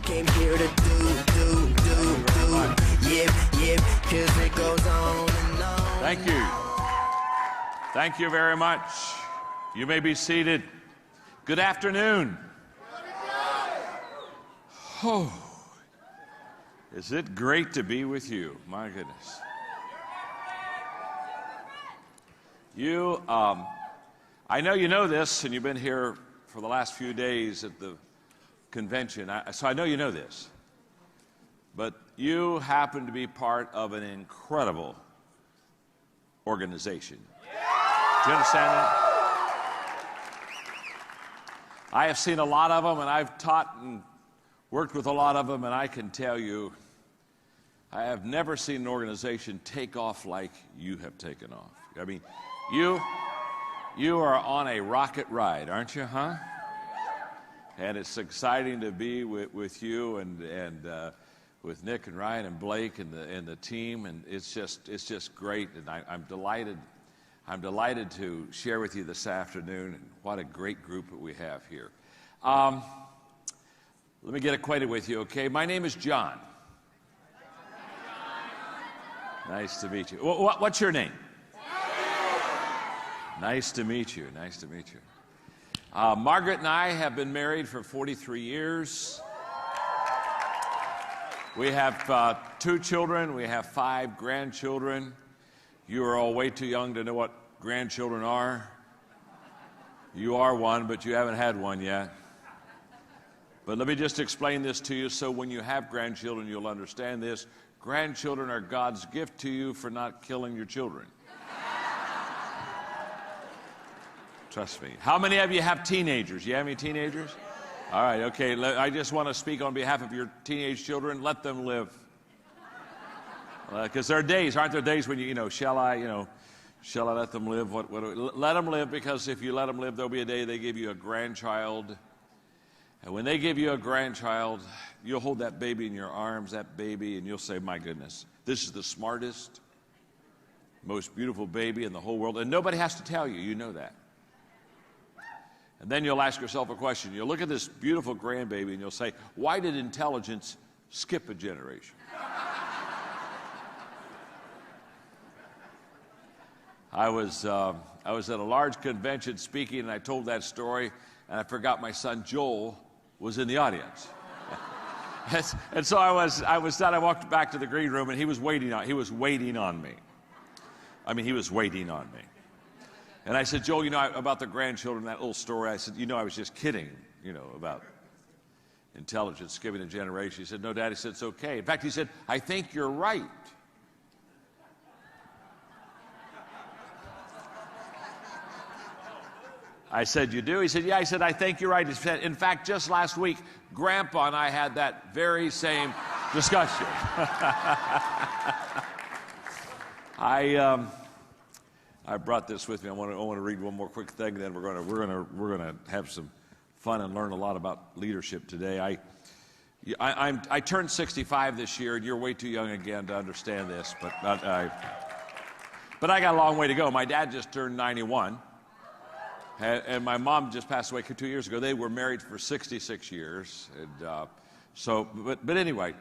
came here to do. Yep, 'cause it goes on and on. Thank you. Thank you very much. You may be seated. Good afternoon. Oh, is it great to be with you? My goodness. You, I know you know this, and you've been here for the last few days at the convention, so I know you know this. But you happen to be part of an incredible organization. Do you understand that? I have seen a lot of them, and I've taught and worked with a lot of them, and I can tell you, I have never seen an organization take off like you have taken off. I mean, you are on a rocket ride, aren't you, huh? And it's exciting to be with you and with Nick and Ryan and Blake and the team, and it's just great, and I'm delighted. I'm delighted to share with you this afternoon, and what a great group that we have here. Let me get acquainted with you, okay? My name is John. Nice to meet you. What's your name? Nice to meet you. Nice to meet you. Margaret and I have been married for 43 years. We have 2 children. We have 5 grandchildren. You are all way too young to know what grandchildren are. You are one, but you haven't had one yet. But let me just explain this to you so when you have grandchildren, you'll understand this. Grandchildren are God's gift to you for not killing your children. Trust me. How many of you have teenagers? You have any teenagers? All right, okay. I just want to speak on behalf of your teenage children. Let them live. Because there are days, aren't there days when shall I let them live? Let them live, because if you let them live, there'll be a day they give you a grandchild. And when they give you a grandchild, you'll hold that baby in your arms, that baby, and you'll say, my goodness, this is the smartest, most beautiful baby in the whole world. And nobody has to tell you, you know that. And then you'll ask yourself a question. You'll look at this beautiful grandbaby and you'll say, why did intelligence skip a generation? I was at a large convention speaking, and I told that story, and I forgot my son Joel was in the audience. And so I was done. I walked back to the green room, and he was waiting on me. I mean, he was waiting on me. And I said, Joel, about the grandchildren, that little story, I said, I was just kidding, about intelligence skipping a generation. He said, no, Dad. He said, it's okay. In fact, he said, I think you're right. I said, you do? He said, yeah. I said, I think you're right. He said, in fact, just last week, Grandpa and I had that very same discussion. I brought this with me. I want to read one more quick thing, then we're going to have some fun and learn a lot about leadership today. I turned 65 this year, and you're way too young again to understand this, but I got a long way to go. My dad just turned 91. And my mom just passed away 2 years ago. They were married for 66 years. And but anyway,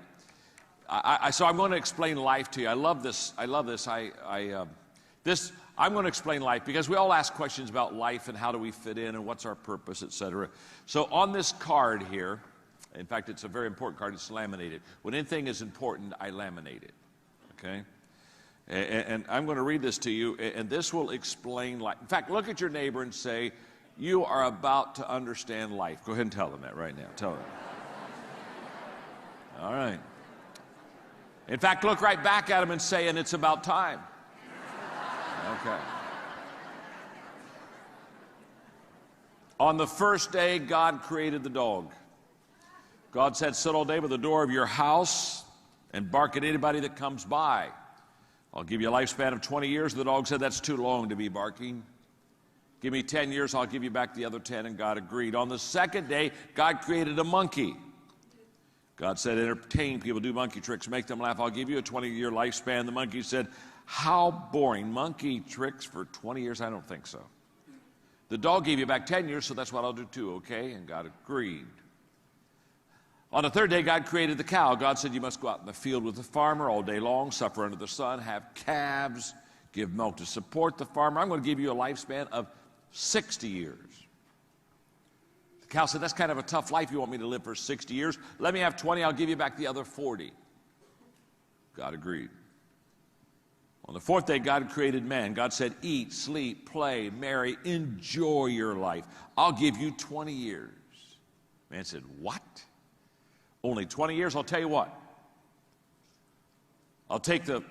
so I'm going to explain life to you. I love this. I'm going to explain life because we all ask questions about life and how do we fit in and what's our purpose, etc. So on this card here, in fact, it's a very important card. It's laminated. When anything is important, I laminate it. Okay? And I'm going to read this to you, and this will explain life. In fact, look at your neighbor and say, you are about to understand life. Go ahead and tell them that right now. Tell them. All right. In fact, look right back at them and say, and it's about time. Okay. On the first day, God created the dog. God said, sit all day by the door of your house and bark at anybody that comes by. I'll give you a lifespan of 20 years. The dog said, that's too long to be barking. Give me 10 years, I'll give you back the other 10, and God agreed. On the second day, God created a monkey. God said, entertain people, do monkey tricks, make them laugh. I'll give you a 20-year lifespan. The monkey said, how boring. Monkey tricks for 20 years? I don't think so. The dog gave you back 10 years, so that's what I'll do too, okay? And God agreed. On the third day, God created the cow. God said, you must go out in the field with the farmer all day long, suffer under the sun, have calves, give milk to support the farmer. I'm going to give you a lifespan of 60 years. The cow said, that's kind of a tough life. You want me to live for 60 years? Let me have 20. I'll give you back the other 40. God agreed. On the fourth day, God created man. God said, eat, sleep, play, marry, enjoy your life. I'll give you 20 years. Man said, what? Only 20 years? I'll tell you what. I'll take the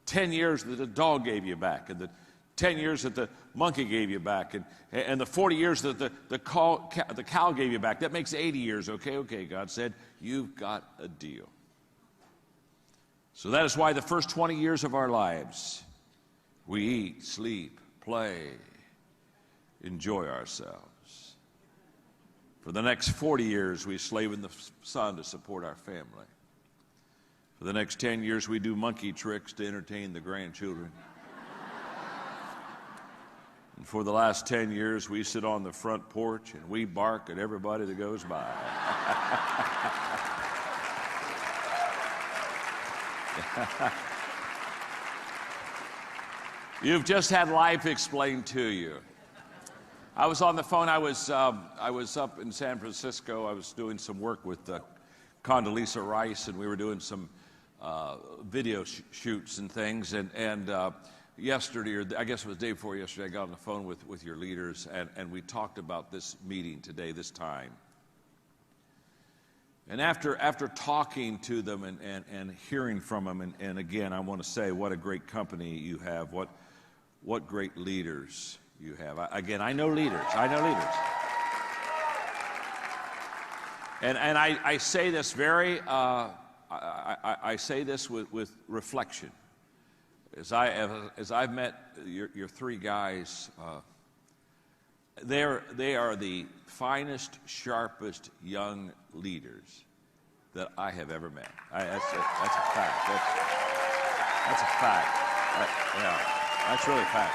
10 years that the dog gave you back, and the 10 years that the monkey gave you back, and the 40 years that the cow gave you back. That makes 80 years. Okay, God said, you've got a deal. So that is why the first 20 years of our lives, we eat, sleep, play, enjoy ourselves. For the next 40 years, we slave in the sun to support our family. For the next 10 years, we do monkey tricks to entertain the grandchildren. And for the last 10 years, we sit on the front porch and we bark at everybody that goes by. You've just had life explained to you. I was on the phone. I was up in San Francisco. I was doing some work with Condoleezza Rice, and we were doing some video shoots and things. And yesterday, or I guess it was the day before yesterday, I got on the phone with your leaders, and we talked about this meeting today, this time. And after talking to them and hearing from them, and again, I want to say what a great company you have, what great leaders you have. I know leaders. And I say this very, I say this with reflection. As I've met your three guys, they are the finest, sharpest young leaders that I have ever met. That's a fact. That's a fact. That's really a fact.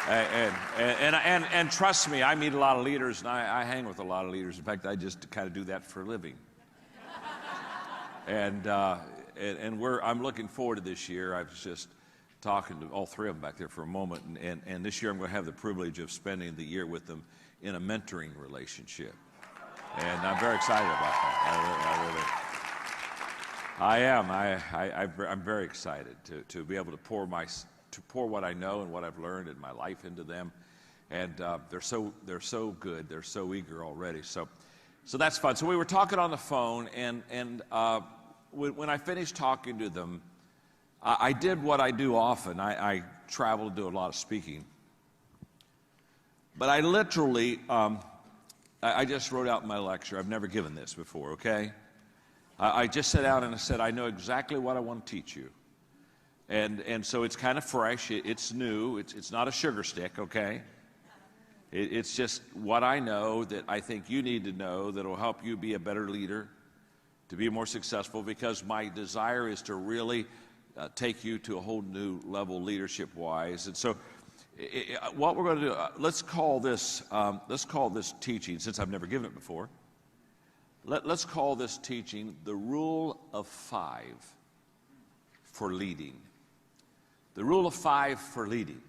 And trust me, I meet a lot of leaders, and I hang with a lot of leaders. In fact, I just kind of do that for a living. And I'm looking forward to this year. I was just talking to all three of them back there for a moment, and this year I'm going to have the privilege of spending the year with them in a mentoring relationship. And I'm very excited about that. I am. I'm very excited to be able to pour what I know and what I've learned in my life into them. And they're so good. They're so eager already. So that's fun. So we were talking on the phone, and when I finished talking to them, I did what I do often. I travel to do a lot of speaking. But I literally, I just wrote out my lecture. I've never given this before, okay? I just sat down and I said, I know exactly what I want to teach you. And so it's kind of fresh. It's new. It's not a sugar stick, okay? It's just what I know that I think you need to know that will help you be a better leader, to be more successful, because my desire is to really take you to a whole new level leadership-wise. And so what we're going to do, let's call this teaching, since I've never given it before, let's call this teaching the Rule of 5 for leading. The Rule of 5 for leading.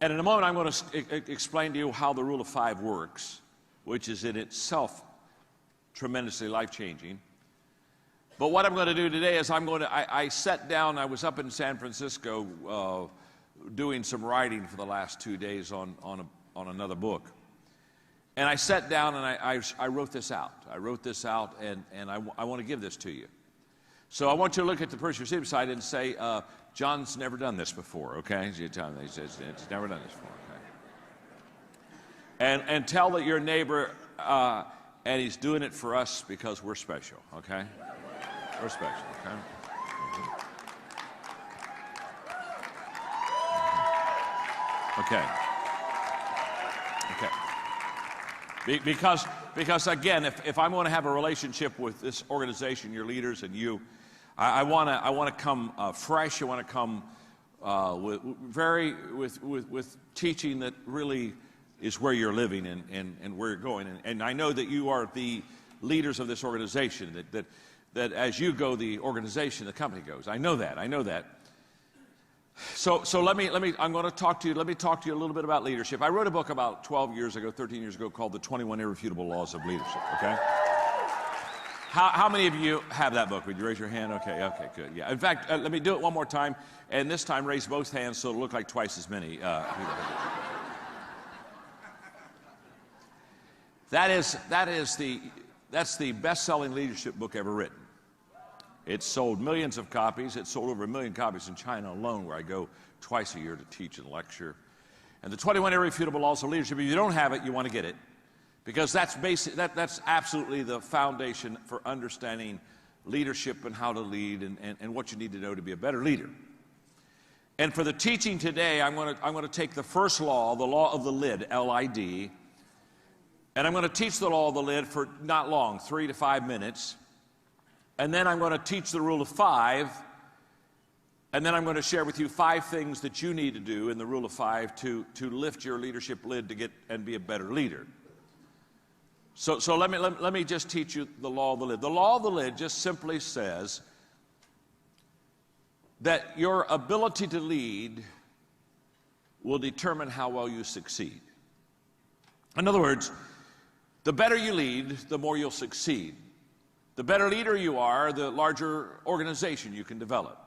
And in a moment, I'm going to explain to you how the Rule of 5 works, which is in itself tremendously life-changing. But what I'm going to do today is I sat down. I was up in San Francisco doing some writing for the last 2 days on another book. And I sat down and I wrote this out. I wrote this out, and I want to give this to you. So I want you to look at the person you're sitting beside and say, John's never done this before, okay? He says, it's never done this before, okay? And tell that your neighbor, and he's doing it for us because we're special, okay? We're special, okay? Okay. Because again, if I'm going to have a relationship with this organization, your leaders, and you, I want to come fresh. I want to come with teaching that really is where you're living and where you're going. And I know that you are the leaders of this organization, that as you go, the organization, the company goes. I know that. So let me I'm going to talk to you, let me talk to you a little bit about leadership. I wrote a book about 13 years ago called The 21 Irrefutable Laws of Leadership, okay? How many of you have that book? Would you raise your hand? Okay, good. Yeah. In fact, let me do it one more time, and this time raise both hands so it'll look like twice as many people. That's the best-selling leadership book ever written. It's sold millions of copies. It's sold over 1 million copies in China alone, where I go twice a year to teach and lecture. And the 21 Irrefutable Laws of Leadership, if you don't have it, you want to get it. Because that's absolutely the foundation for understanding leadership and how to lead and what you need to know to be a better leader. And for the teaching today, I'm going to take the first law, the law of the lid, L-I-D, and I'm going to teach the law of the lid for not long, 3 to 5 minutes. And then I'm going to teach the rule of 5, and then I'm going to share with you 5 things that you need to do in the rule of 5 to lift your leadership lid to get and be a better leader. So let me just teach you the law of the lid. The law of the lid just simply says that your ability to lead will determine how well you succeed. In other words, the better you lead, the more you'll succeed. The better leader you are, the larger organization you can develop.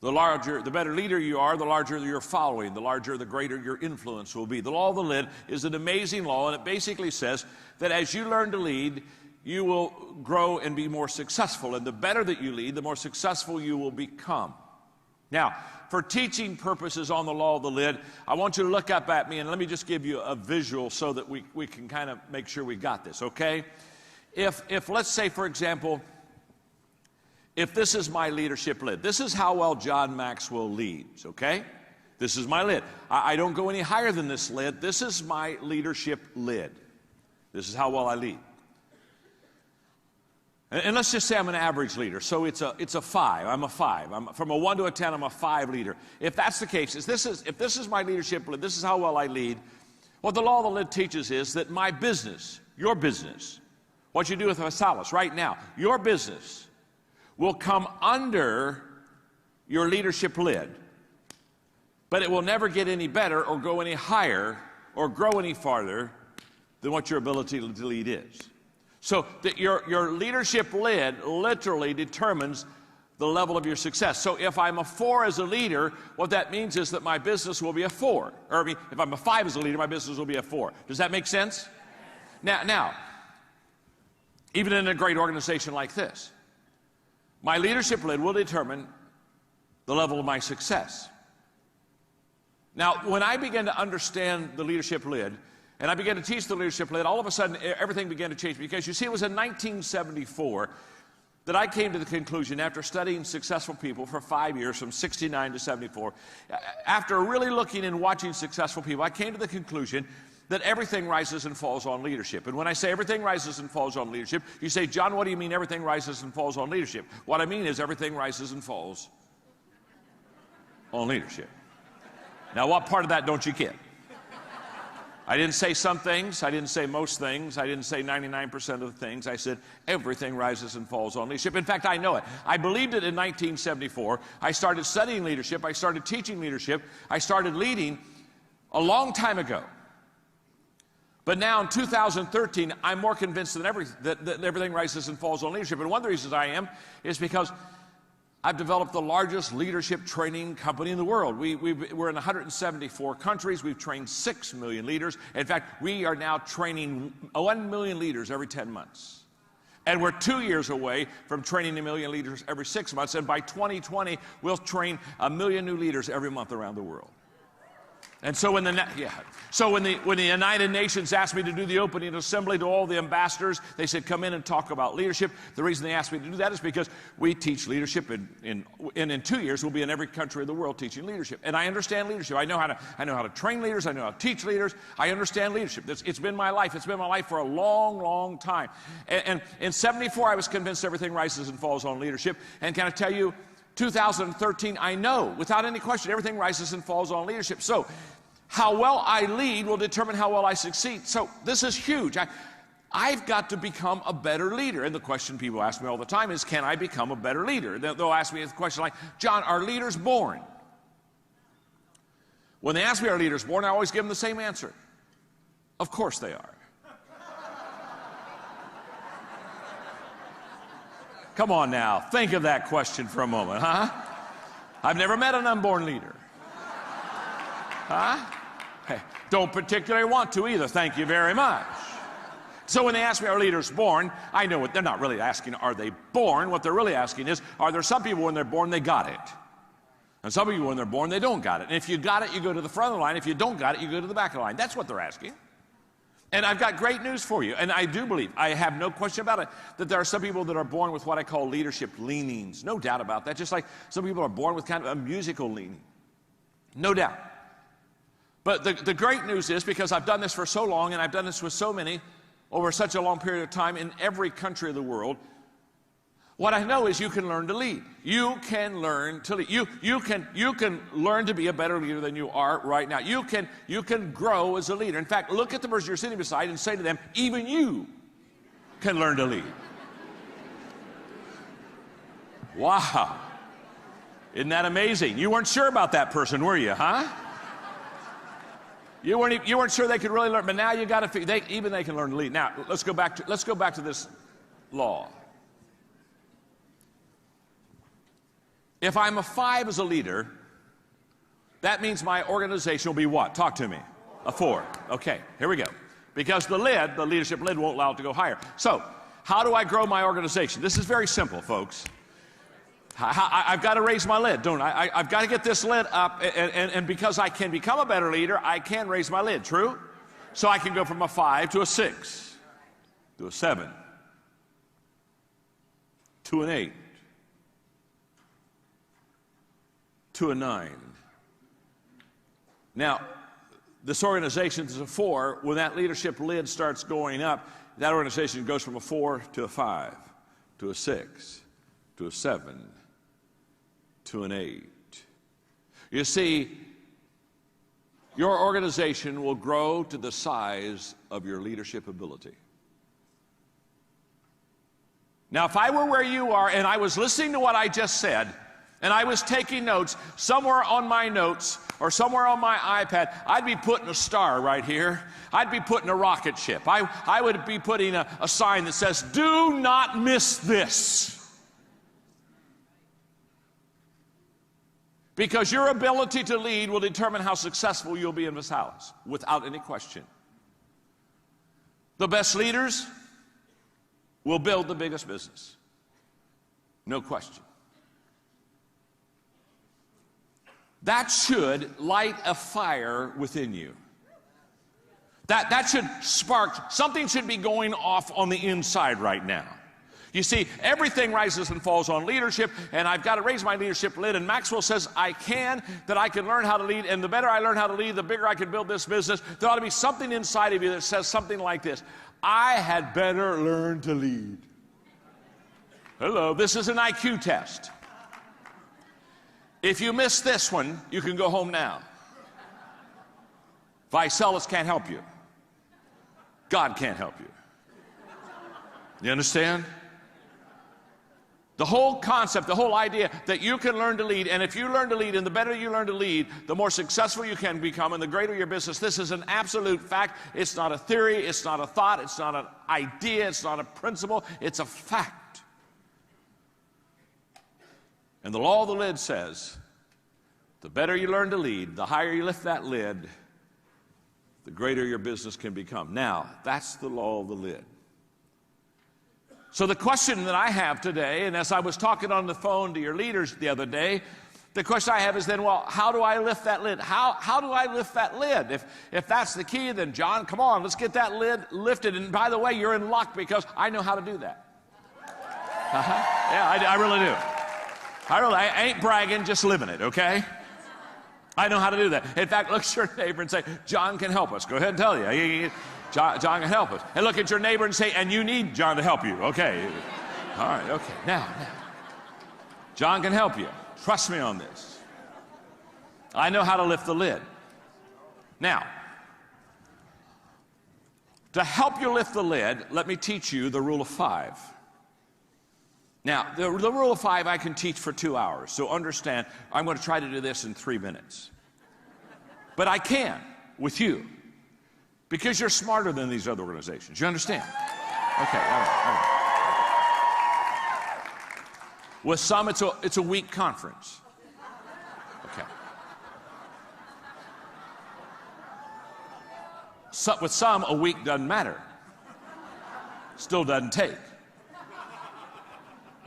The better leader you are, the larger your following, the greater your influence will be. The law of the lid is an amazing law, and it basically says that as you learn to lead, you will grow and be more successful. And the better that you lead, the more successful you will become. Now, for teaching purposes on the law of the lid, I want you to look up at me, and let me just give you a visual so that we can kind of make sure we got this, okay? If let's say, for example, if this is my leadership lid, this is how well John Maxwell leads, okay? This is my lid. I don't go any higher than this lid. This is my leadership lid. This is how well I lead. And let's just say I'm an average leader, so it's a 5. I'm a 5. From a 1 to a 10, I'm a 5 leader. If that's the case, if this is my leadership lid, this is how well I lead, what the law of the lid teaches is that my business, your business, what you do with Vasalis right now, your business will come under your leadership lid, but it will never get any better or go any higher or grow any farther than what your ability to lead is. So that your leadership lid literally determines the level of your success. So if I'm a 4 as a leader, what that means is that my business will be a 4. Or I mean, if I'm a 5 as a leader, my business will be a 4. Does that make sense? Now, even in a great organization like this, my leadership lid will determine the level of my success. Now, when I began to understand the leadership lid, and I began to teach the leadership lid, all of a sudden everything began to change. Because you see, it was in 1974 that I came to the conclusion, after studying successful people for 5 years, from 69 to 74, after really looking and watching successful people, I came to the conclusion that everything rises and falls on leadership. And when I say everything rises and falls on leadership, you say, John, what do you mean everything rises and falls on leadership? What I mean is everything rises and falls on leadership. Now, what part of that don't you get? I didn't say some things. I didn't say most things. I didn't say 99% of the things. I said everything rises and falls on leadership. In fact, I know it. I believed it in 1974. I started studying leadership. I started teaching leadership. I started leading a long time ago. But now in 2013, I'm more convinced than ever that everything rises and falls on leadership. And one of the reasons I am is because I've developed the largest leadership training company in the world. We're in 174 countries. We've trained 6 million leaders. In fact, we are now training 1 million leaders every 10 months. And we're 2 years away from training 1 million leaders every 6 months. And by 2020, we'll train 1 million new leaders every month around the world. And so when the United Nations asked me to do the opening assembly to all the ambassadors, they said, come in and talk about leadership. The reason they asked me to do that is because we teach leadership, and in 2 years we'll be in every country of the world teaching leadership. And I understand leadership. I know how to train leaders. I know how to teach leaders. I understand leadership. It's been my life. It's been my life for a long, long time. And in 74, I was convinced everything rises and falls on leadership. And can I tell you, 2013, I know, without any question, everything rises and falls on leadership. So, how well I lead will determine how well I succeed. So, this is huge. I've got to become a better leader. And the question people ask me all the time is, can I become a better leader? They'll ask me a question like, John, are leaders born? When they ask me, are leaders born, I always give them the same answer. Of course they are. Come on now, think of that question for a moment, huh? I've never met an unborn leader. Huh? Hey, don't particularly want to either, thank you very much. So when they ask me, are leaders born? I know what they're not really asking, are they born? What they're really asking is, are there some people when they're born, they got it? And some people when they're born, they don't got it. And if you got it, you go to the front of the line. If you don't got it, you go to the back of the line. That's what they're asking. And I've got great news for you. And I do believe, I have no question about it, that there are some people that are born with what I call leadership leanings. No doubt about that. Just like some people are born with kind of a musical leaning. No doubt. But the great news is, because I've done this for so long, and I've done this with so many, over such a long period of time in every country of the world, what I know is you can learn to lead. You can learn to lead. You can learn to be a better leader than you are right now. You can grow as a leader. In fact, look at the person you're sitting beside and say to them, even you can learn to lead. Wow. Isn't that amazing? You weren't sure about that person, were you, huh? You weren't sure they could really learn, but now you got to figure even they can learn to lead. Now let's go back to this law. If I'm a 5 as a leader, that means my organization will be what? Talk to me. A 4. Okay, here we go. Because the leadership lid won't allow it to go higher. So, how do I grow my organization? This is very simple, folks. I've got to raise my lid, don't I? I've got to get this lid up, and because I can become a better leader, I can raise my lid, true? So I can go from a 5 to a 6, to a 7, to an 8, to a 9. Now, this organization is a 4. When that leadership lid starts going up, that organization goes from a 4 to a 5, to a 6, to a 7, to an 8. You see, your organization will grow to the size of your leadership ability. Now, if I were where you are and I was listening to what I just said, and I was taking notes, somewhere on my notes or somewhere on my iPad, I'd be putting a star right here. I'd be putting a rocket ship. I would be putting a sign that says, do not miss this. Because your ability to lead will determine how successful you'll be in this house, without any question. The best leaders will build the biggest business. No question. That should light a fire within you. That should spark, something should be going off on the inside right now. You see, everything rises and falls on leadership, and I've got to raise my leadership lid, and Maxwell says I can learn how to lead, and the better I learn how to lead, the bigger I can build this business. There ought to be something inside of you that says something like this: I had better learn to lead. Hello, this is an IQ test. If you miss this one, you can go home now. Vicelis can't help you. God can't help you. You understand? The whole concept, the whole idea that you can learn to lead, and if you learn to lead, and the better you learn to lead, the more successful you can become, and the greater your business. This is an absolute fact. It's not a theory, it's not a thought, it's not an idea, it's not a principle, it's a fact. And the law of the lid says, the better you learn to lead, the higher you lift that lid, the greater your business can become. Now, that's the law of the lid. So the question that I have today, and as I was talking on the phone to your leaders the other day, the question I have is then, well, how do I lift that lid? How do I lift that lid? If that's the key, then John, come on, let's get that lid lifted. And by the way, you're in luck because I know how to do that. Yeah, I really do. I ain't bragging, just living it, okay? I know how to do that. In fact, look at your neighbor and say, John can help us. Go ahead and tell you. John can help us. And look at your neighbor and say, and you need John to help you. Okay. All right, okay. Now. John can help you. Trust me on this. I know how to lift the lid. Now, To help you lift the lid, let me teach you the rule of 5. Now, the rule of 5 I can teach for 2 hours, so understand, I'm going to try to do this in 3 minutes. But I can with you because you're smarter than these other organizations. You understand? Okay, all right. With some, it's a week conference. Okay. So, with some, a week doesn't matter. Still doesn't take.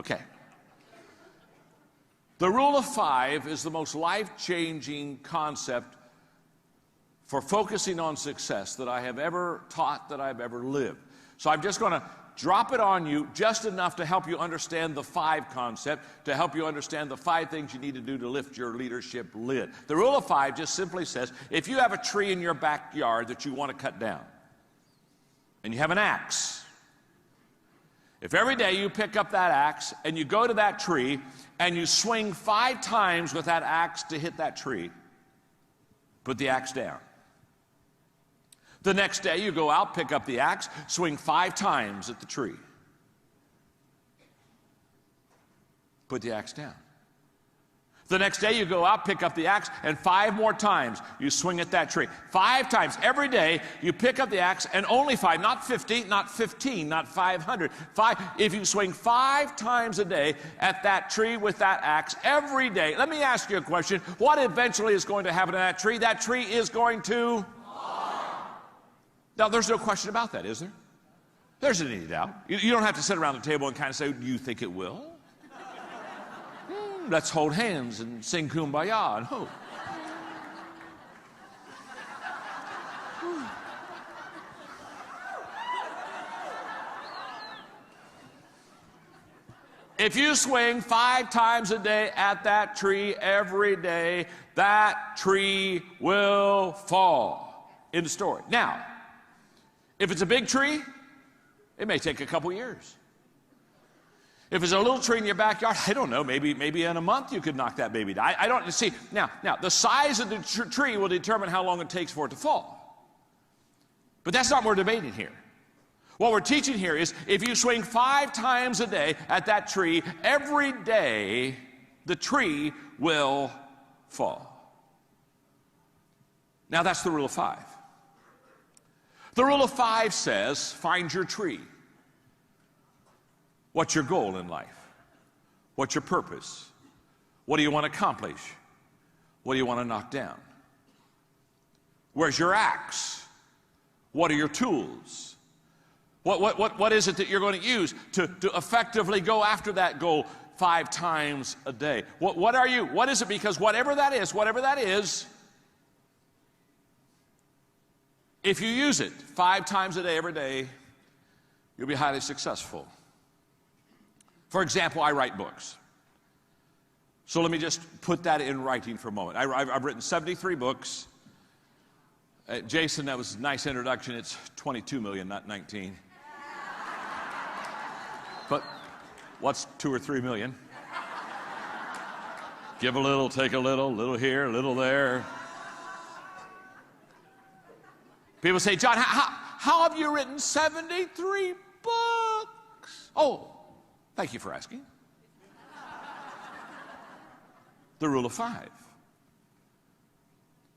Okay. The rule of 5 is the most life-changing concept for focusing on success that I have ever taught, that I've ever lived. So I'm just going to drop it on you just enough to help you understand the 5 concept, to help you understand the 5 things you need to do to lift your leadership lid. The rule of 5 just simply says, if you have a tree in your backyard that you want to cut down, and you have an axe, if every day you pick up that axe and you go to that tree and you swing 5 times with that axe to hit that tree, put the axe down. The next day you go out, pick up the axe, swing 5 times at the tree. Put the axe down. The next day you go out, pick up the axe, and 5 more times you swing at that tree. 5 times. Every day you pick up the axe, and only 5, not 50, not 15, not 500. 5. If you swing 5 times a day at that tree with that axe every day, let me ask you a question. What eventually is going to happen to that tree? That tree is going to fall. Now, there's no question about that, is there? There's any doubt. You don't have to sit around the table and kind of say, do you think it will? Let's hold hands and sing Kumbaya and hope. If you swing 5 times a day at that tree every day, that tree will fall. End of story. Now, if it's a big tree, it may take a couple years. If it's a little tree in your backyard, I don't know, maybe in a month you could knock that baby down. I don't see. Now, the size of the tree will determine how long it takes for it to fall. But that's not what we're debating here. What we're teaching here is if you swing 5 times a day at that tree, every day the tree will fall. Now, that's the rule of 5. The rule of 5 says, find your tree. What's your goal in life? What's your purpose? What do you want to accomplish? What do you want to knock down? Where's your axe? What are your tools? What is it that you're going to use to effectively go after that goal 5 times a day? What are you? What is it? Because whatever that is, if you use it 5 times a day, every day, you'll be highly successful. For example, I write books. So let me just put that in writing for a moment. I've written 73 books. Jason, that was a nice introduction. It's 22 million, not 19. But what's 2 or 3 million? Give a little, take a little here, a little there. People say, John, how have you written 73 books? Oh, thank you for asking. The rule of 5.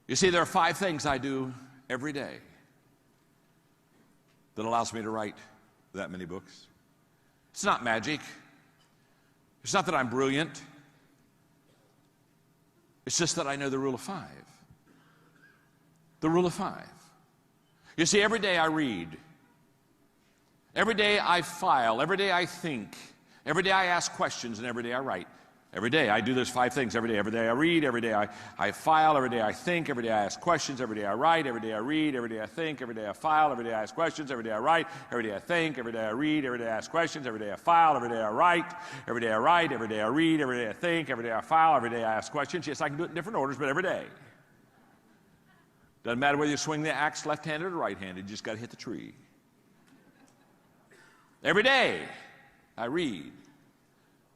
You see, there are 5 things I do every day that allows me to write that many books. It's not magic. It's not that I'm brilliant. It's just that I know the rule of 5. The rule of 5. You see, every day I read. Every day I file. Every day I think. Every day I ask questions, and every day I write. Every day I do those 5 things. Every day I read. Every day I file. Every day I think. Every day I ask questions. Every day I write. Every day I read. Every day I think. Every day I file. Every day I ask questions. Every day I write. Every day I think. Every day I read. Every day I ask questions. Every day I file. Every day I write. Every day I write. Every day I read. Every day I think. Every day I file. Every day I ask questions. Yes, I can do it in different orders, but every day. Doesn't matter whether you swing the axe left-handed or right-handed. You just got to hit the tree. Every day I read.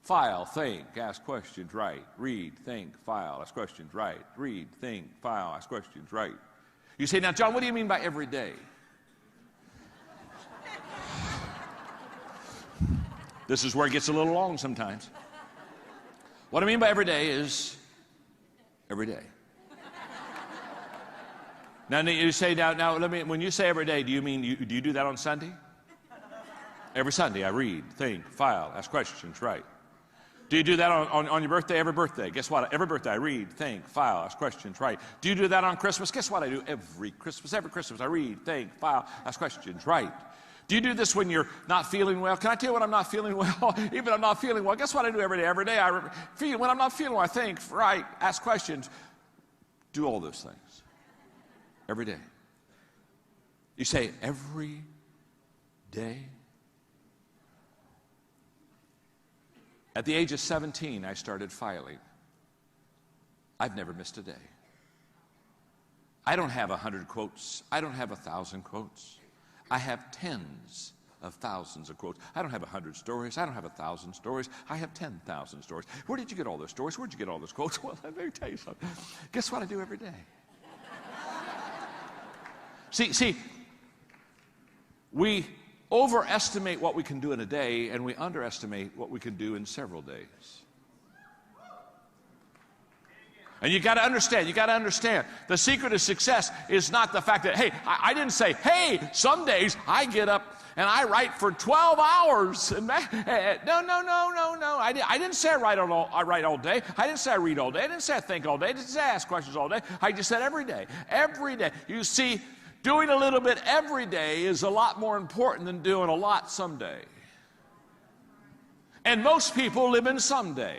File, think, ask questions, write. Read, think, file, ask questions, write. Read, think, file, ask questions, write. You say, now, John, what do you mean by every day? This is where it gets a little long sometimes. What I mean by every day is every day. Now you say, now let me, when you say every day, do you mean, do you do that on Sunday? Every Sunday I read, think, file, ask questions, right. Do you do that on your birthday? Every birthday. Guess what? Every birthday I read, think, file, ask questions, right. Do you do that on Christmas? Guess what I do every Christmas? Every Christmas I read, think, file, ask questions, right. Do you do this when you're not feeling well? Can I tell you when I'm not feeling well? Even if I'm not feeling well, guess what I do every day? Every day I feel, when I'm not feeling well, I think, right, ask questions, do all those things. Every day. You say, every day? At the age of 17, I started filing. I've never missed a day. I don't have 100 quotes. I don't have 1,000 quotes. I have tens of thousands of quotes. I don't have 100 stories. I don't have 1,000 stories. I have 10,000 stories. Where did you get all those stories? Where did you get all those quotes? Well, let me tell you something. Guess what I do every day? See, we overestimate what we can do in a day, and we underestimate what we can do in several days. And you got to understand, the secret of success is not the fact that, hey, I didn't say, hey, some days I get up and I write for 12 hours. No. I didn't say I write all day. I didn't say I read all day. I didn't say I think all day. I didn't say I ask questions all day. I just said every day. Every day. You see, doing a little bit every day is a lot more important than doing a lot someday. And most people live in someday.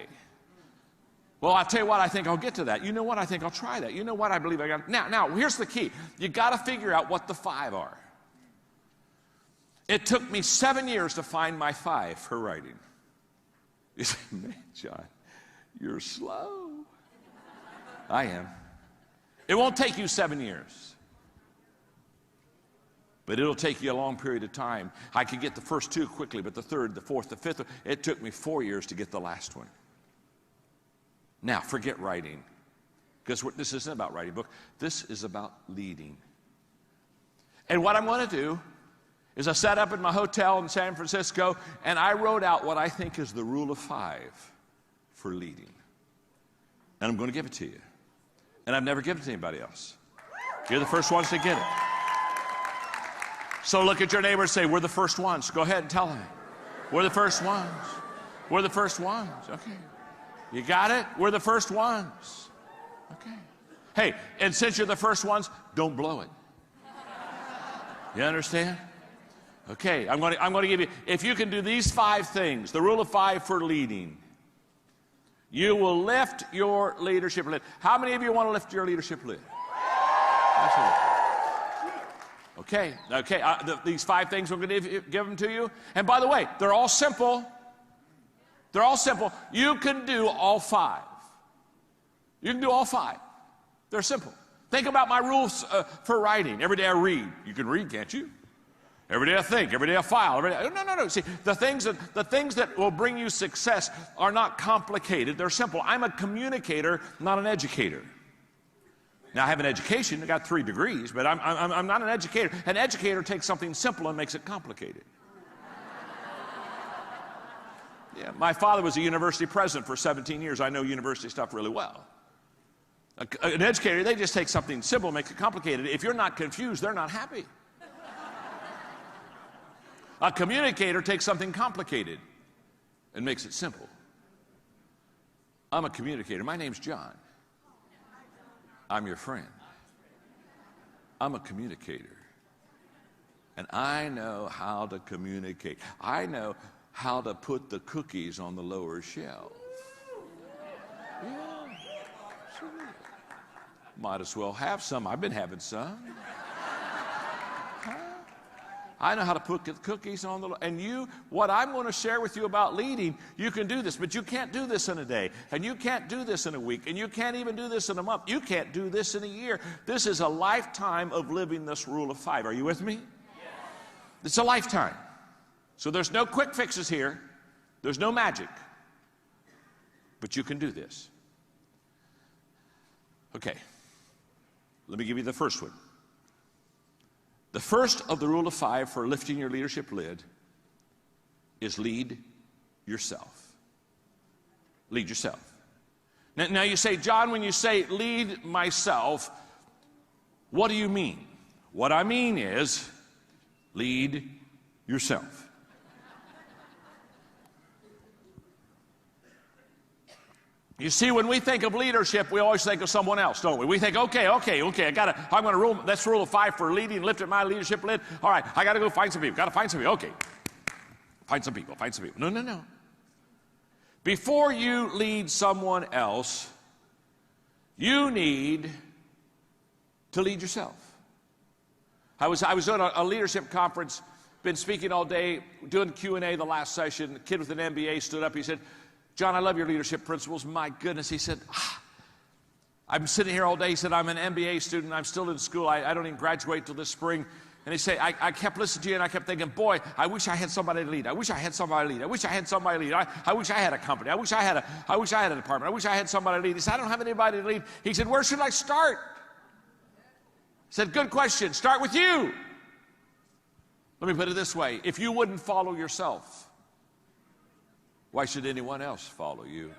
Well, I'll tell you what, I think I'll get to that. You know what, I think I'll try that. You know what, I believe I got. Now, here's the key. You got to figure out what the 5 are. It took me 7 years to find my 5 for writing. You say, man, John, you're slow. I am. It won't take you 7 years. But it'll take you a long period of time. I could get the first 2 quickly, but the third, the fourth, the fifth, it took me 4 years to get the last one. Now, forget writing, because this isn't about writing a book. This is about leading. And what I'm going to do is I sat up in my hotel in San Francisco, and I wrote out what I think is the rule of 5 for leading. And I'm going to give it to you. And I've never given it to anybody else. You're the first ones to get it. So look at your neighbor and say, we're the first ones. Go ahead and tell them. We're the first ones. We're the first ones. Okay. You got it? We're the first ones. Okay. Hey, and since you're the first ones, don't blow it. You understand? Okay, I'm going to give you, if you can do these 5 things, the rule of 5 for leading, you will lift your leadership lid. How many of you want to lift your leadership lid? Okay, these 5 things we're going to give them to you. And by the way, they're all simple. They're all simple. You can do all 5. You can do all 5. They're simple. Think about my rules for writing. Every day I read. You can read, can't you? Every day I think. Every day I file. No. See, the things that will bring you success are not complicated. They're simple. I'm a communicator, not an educator. Now, I have an education. I got 3 degrees, but I'm not an educator. An educator takes something simple and makes it complicated. Yeah, my father was a university president for 17 years. I know university stuff really well. An educator, they just take something simple and make it complicated. If you're not confused, they're not happy. A communicator takes something complicated and makes it simple. I'm a communicator. My name's John. I'm your friend. I'm a communicator. And I know how to communicate. I know how to put the cookies on the lower shelf. Yeah, sure. Might as well have some. I've been having some. Huh? I know how to put the cookies on the lower. And what I'm going to share with you about leading, you can do this, but you can't do this in a day. And you can't do this in a week. And you can't even do this in a month. You can't do this in a year. This is a lifetime of living this rule of 5. Are you with me? Yes. It's a lifetime. So there's no quick fixes here. There's no magic. But you can do this. Okay. Let me give you the first one. The first of the rule of 5 for lifting your leadership lid is lead yourself. Lead yourself. Now you say, John, when you say lead myself, what do you mean? What I mean is lead yourself. You see, when we think of leadership, we always think of someone else, don't we? We think, okay, I'm going to rule, that's rule of 5 for leading, lifted my leadership lid. All right, I got to go find some people, okay. Find some people. No. Before you lead someone else, you need to lead yourself. I was doing a leadership conference, been speaking all day, doing Q&A the last session. A kid with an MBA stood up, he said, John, I love your leadership principles. My goodness, he said, I'm sitting here all day. He said, I'm an MBA student. I'm still in school. I don't even graduate till this spring. And he said, I kept listening to you and I kept thinking, boy, I wish I had somebody to lead. I wish I had somebody to lead. I wish I had somebody to lead. I wish I had a company. I wish I had a department. I wish I had somebody to lead. He said, I don't have anybody to lead. He said, where should I start? He said, good question. Start with you. Let me put it this way. If you wouldn't follow yourself, why should anyone else follow you?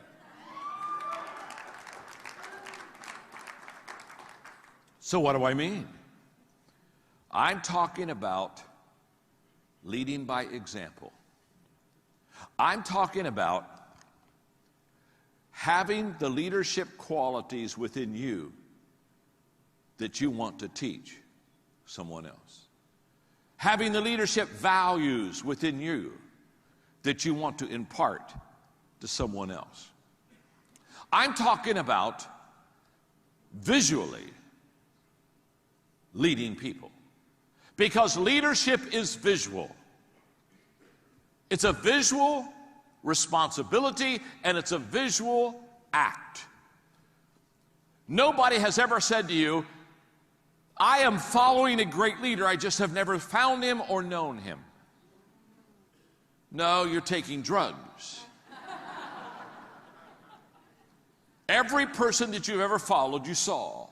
So what do I mean? I'm talking about leading by example. I'm talking about having the leadership qualities within you that you want to teach someone else. Having the leadership values within you that you want to impart to someone else. I'm talking about visually leading people. Because leadership is visual. It's a visual responsibility and it's a visual act. Nobody has ever said to you, I am following a great leader, I just have never found him or known him. No, you're taking drugs. Every person that you've ever followed, you saw.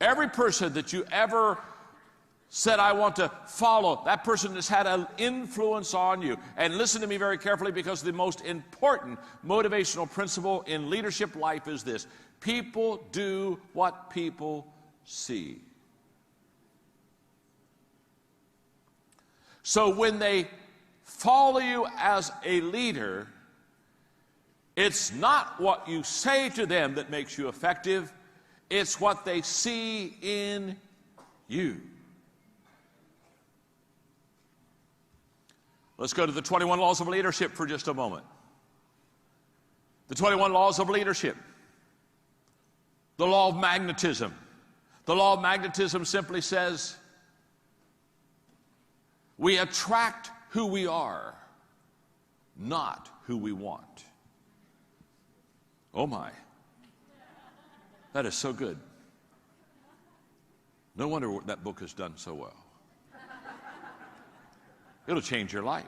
Every person that you ever said, I want to follow, that person has had an influence on you. And listen to me very carefully, because the most important motivational principle in leadership life is this: people do what people see. So when they follow you as a leader, it's not what you say to them that makes you effective, it's what they see in you. Let's go to the 21 laws of leadership for just a moment. The 21 laws of leadership. The law of magnetism. The law of magnetism simply says, we attract who we are, not who we want. Oh my. That is so good. No wonder that book has done so well. It'll change your life.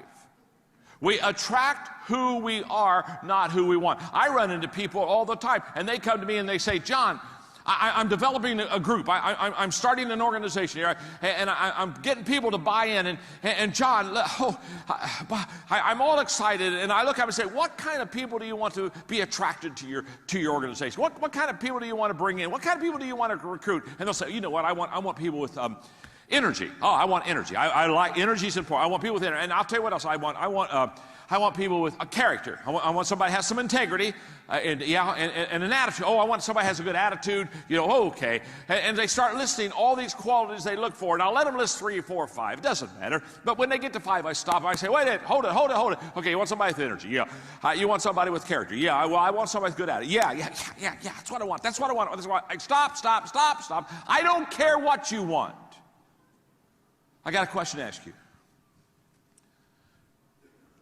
We attract who we are, not who we want. I run into people all the time, and they come to me and they say, John, I'm developing a group. I'm starting an organization here, and I'm getting people to buy in. And John, I'm all excited, and I look up and say, what kind of people do you want to be attracted to your organization? What kind of people do you want to bring in? What kind of people do you want to recruit? And they'll say, you know what, I want people with energy. Oh, I want energy. I like energy is important. I want people with energy. And I'll tell you what else I want. I want people with a character. I want somebody who has some integrity and an attitude. Oh, I want somebody who has a good attitude. You know, okay. And they start listing all these qualities they look for. And I'll let them list 3, 4, or 5. It doesn't matter. But when they get to 5, I stop. I say, wait a minute. Hold it. Okay, you want somebody with energy? Yeah. You want somebody with character? Yeah. I want somebody with good attitude. Yeah. That's what I want. That's what I want. Stop. I don't care what you want. I got a question to ask you.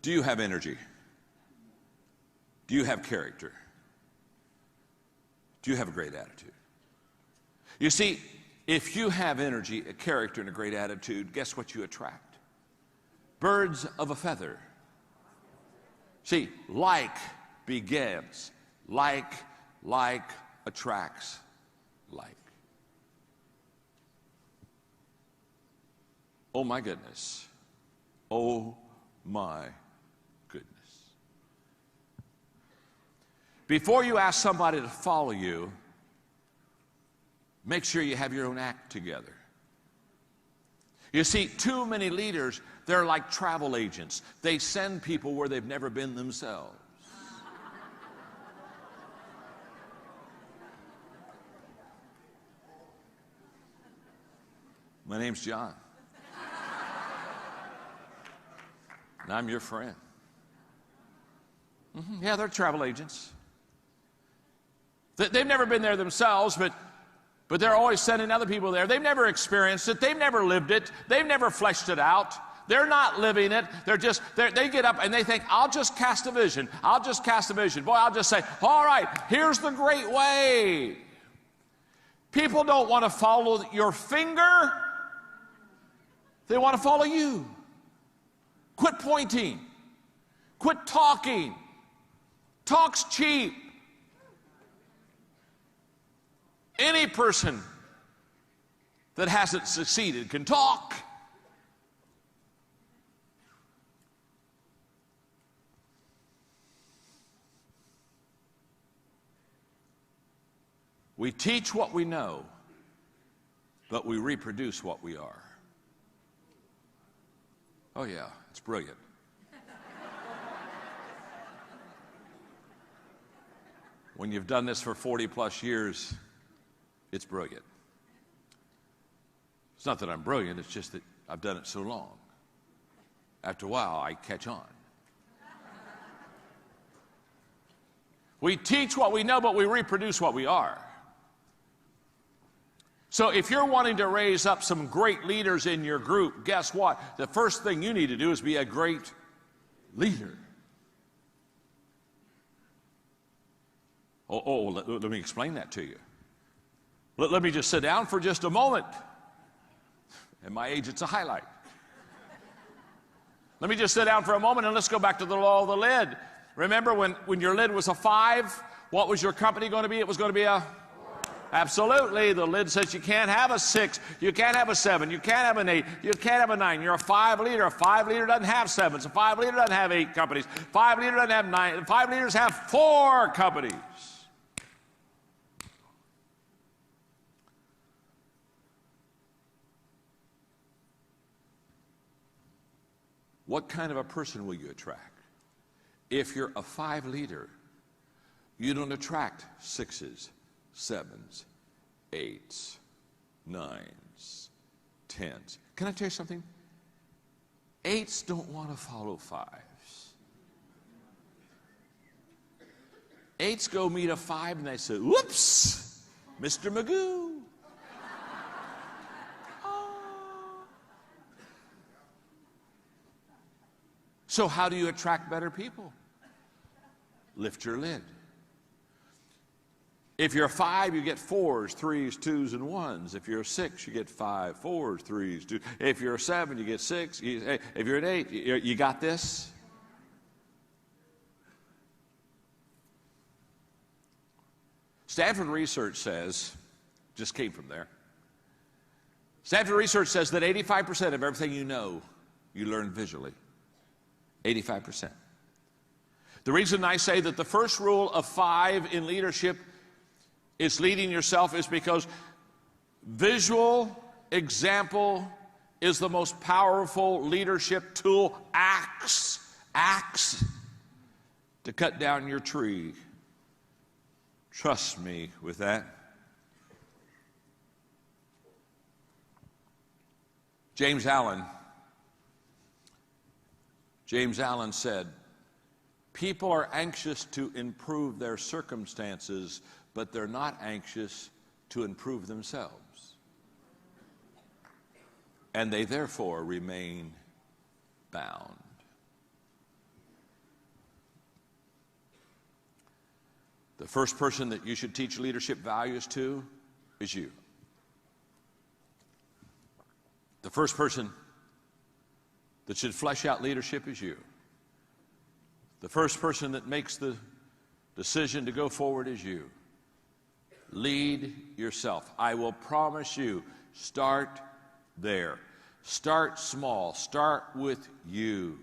Do you have energy? Do you have character? Do you have a great attitude? You see, if you have energy, a character, and a great attitude, guess what you attract? Birds of a feather. See, like begins. Like attracts like. Oh my goodness. Oh my Before you ask somebody to follow you, make sure you have your own act together. You see, too many leaders, they're like travel agents. They send people where they've never been themselves. My name's John. And I'm your friend. Yeah, they're travel agents. They've never been there themselves, but they're always sending other people there. They've never experienced it. They've never lived it. They've never fleshed it out. They're not living it. They get up and they think, I'll just cast a vision. I'll just cast a vision. Boy, I'll just say, all right, here's the great way. People don't want to follow your finger. They want to follow you. Quit pointing. Quit talking. Talk's cheap. Any person that hasn't succeeded can talk. We teach what we know, but we reproduce what we are. Oh yeah, it's brilliant. When you've done this for 40 plus years, it's brilliant. It's not that I'm brilliant, it's just that I've done it so long. After a while, I catch on. We teach what we know, but we reproduce what we are. So if you're wanting to raise up some great leaders in your group, guess what? The first thing you need to do is be a great leader. Let me explain that to you. Let me just sit down for just a moment. At my age, it's a highlight. Let me just sit down for a moment and let's go back to the law of the lid. Remember when your lid was a 5, what was your company going to be? It was going to be a... Absolutely. The lid says you can't have a 6, you can't have a 7, you can't have an 8, you can't have a 9. You're a 5 leader. A 5 leader doesn't have 7s. A 5 leader doesn't have 8 companies. 5 leader doesn't have 9. 5 leaders have 4 companies. What kind of a person will you attract? If you're a 5 leader, you don't attract 6s, 7s, 8s, 9s, 10s. Can I tell you something? 8s don't want to follow 5s. 8s go meet a 5 and they say, whoops, Mr. Magoo. So how do you attract better people? Lift your lid. If you're a 5, you get 4s, 3s, 2s, and 1s. If you're a 6, you get 5, 4s, 3s, 2s. If you're a 7, you get 6. If you're an 8, you got this? Stanford research says, just came from there. Stanford research says that 85% of everything you know, you learn visually. 85%. The reason I say that the first rule of 5 in leadership is leading yourself is because visual example is the most powerful leadership tool. Axe to cut down your tree. Trust me with that. James Allen said, people are anxious to improve their circumstances, but they're not anxious to improve themselves. And they therefore remain bound. The first person that you should teach leadership values to is you. The first person that should flesh out leadership is you. The first person that makes the decision to go forward is you. Lead yourself. I will promise you, start there. Start small. Start with you.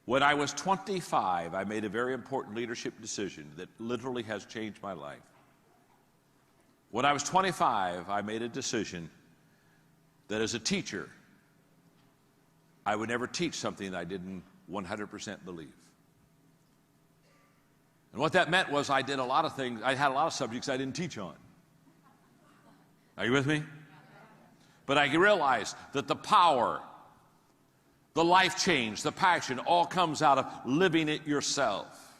When I was 25, I made a very important leadership decision that literally has changed my life. When I was 25, I made a decision that as a teacher, I would never teach something that I didn't 100% believe. And what that meant was I did a lot of things, I had a lot of subjects I didn't teach on. Are you with me? But I realized that the power, the life change, the passion, all comes out of living it yourself.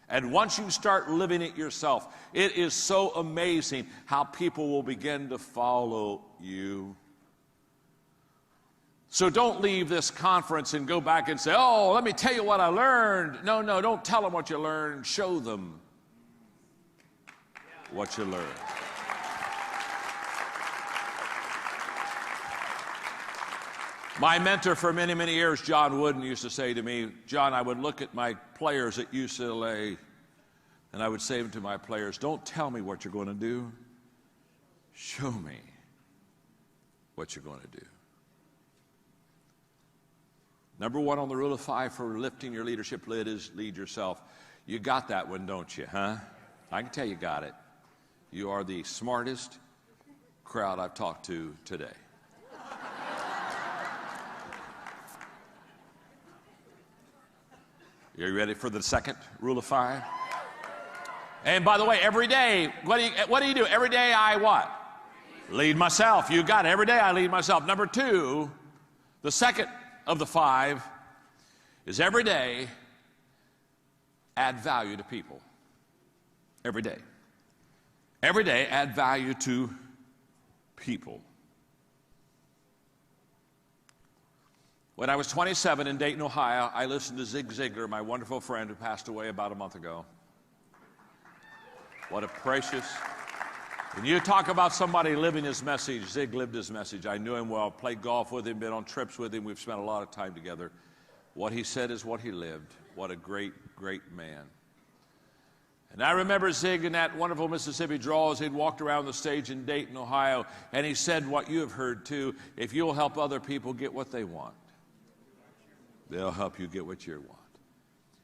And once you start living it yourself, it is so amazing how people will begin to follow you. So don't leave this conference and go back and say, oh, let me tell you what I learned. No, don't tell them what you learned. Show them what you learned. My mentor for many, many years, John Wooden, used to say to me, John, I would look at my players at UCLA and I would say to my players, don't tell me what you're going to do. Show me what you're going to do. Number one on the rule of 5 for lifting your leadership lid is lead yourself. You got that one, don't you, huh? I can tell you got it. You are the smartest crowd I've talked to today. Are you ready for the second rule of 5? And by the way, every day, what do you do? Every day I what? Lead myself. You got it. Every day I lead myself. Number 2, the second of the 5 is every day add value to people. Every day. Every day add value to people. When I was 27 in Dayton, Ohio, I listened to Zig Ziglar, my wonderful friend who passed away about a month ago. What a precious... When you talk about somebody living his message, Zig lived his message. I knew him well, played golf with him, been on trips with him. We've spent a lot of time together. What he said is what he lived. What a great, great man. And I remember Zig in that wonderful Mississippi drawl as he'd walked around the stage in Dayton, Ohio, and he said what you have heard too, if you'll help other people get what they want, they'll help you get what you want.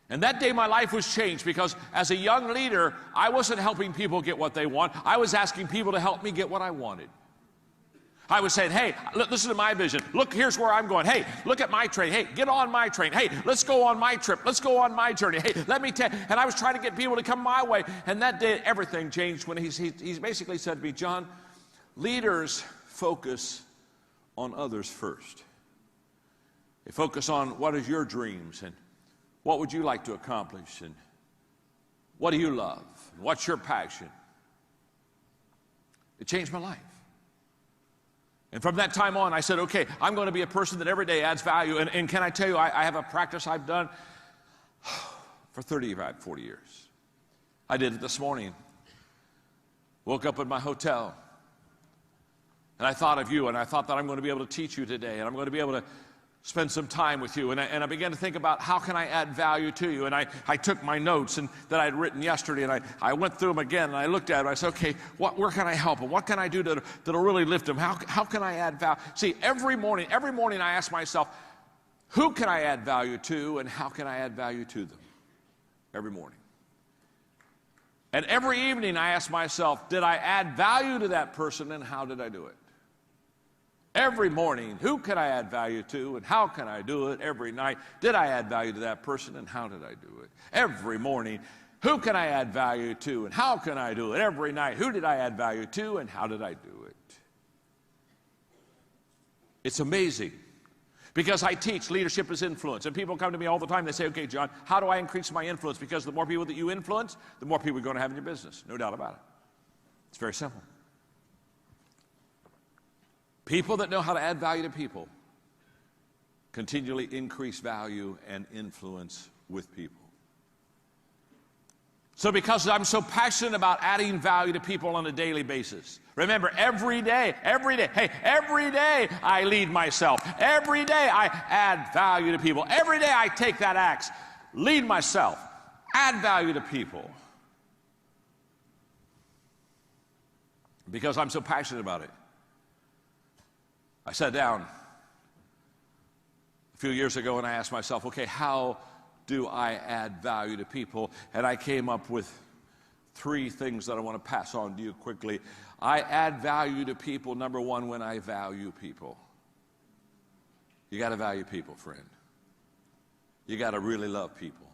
And that day my life was changed because as a young leader, I wasn't helping people get what they want. I was asking people to help me get what I wanted. I was saying, hey, listen to my vision. Look, here's where I'm going. Hey, look at my train. Hey, get on my train. Hey, let's go on my trip. Let's go on my journey. Hey, let me tell you. And I was trying to get people to come my way. And that day, everything changed when he basically said to me, John, leaders focus on others first. They focus on what is your dreams and what would you like to accomplish and what do you love? And what's your passion? It changed my life. And from that time on, I said, okay, I'm going to be a person that every day adds value. And can I tell you, I have a practice I've done for 35, 40 years. I did it this morning. Woke up in my hotel. And I thought of you, and I thought that I'm going to be able to teach you today, and I'm going to be able to spend some time with you. And I began to think about how can I add value to you. And I took my notes that I'd written yesterday, and I went through them again, and I looked at them. I said, okay, where can I help them? What can I do that'll really lift them? How can I add value? See, every morning I ask myself, who can I add value to, and how can I add value to them? Every morning. And every evening I ask myself, did I add value to that person, and how did I do it? Every morning, who can I add value to and how can I do it? Every night, did I add value to that person and how did I do it? Every morning, who can I add value to and how can I do it? Every night, who did I add value to and how did I do it? It's amazing because I teach leadership is influence, and people come to me all the time. They say, okay, John, how do I increase my influence? Because the more people that you influence, the more people you're going to have in your business. No doubt about it. It's very simple. People that know how to add value to people continually increase value and influence with people. So because I'm so passionate about adding value to people on a daily basis, remember, every day, hey, every day I lead myself. Every day I add value to people. Every day I take that axe, lead myself, add value to people. Because I'm so passionate about it. I sat down a few years ago and I asked myself, okay, how do I add value to people? And I came up with 3 things that I want to pass on to you quickly. I add value to people, number 1, when I value people. You got to value people, friend. You got to really love people.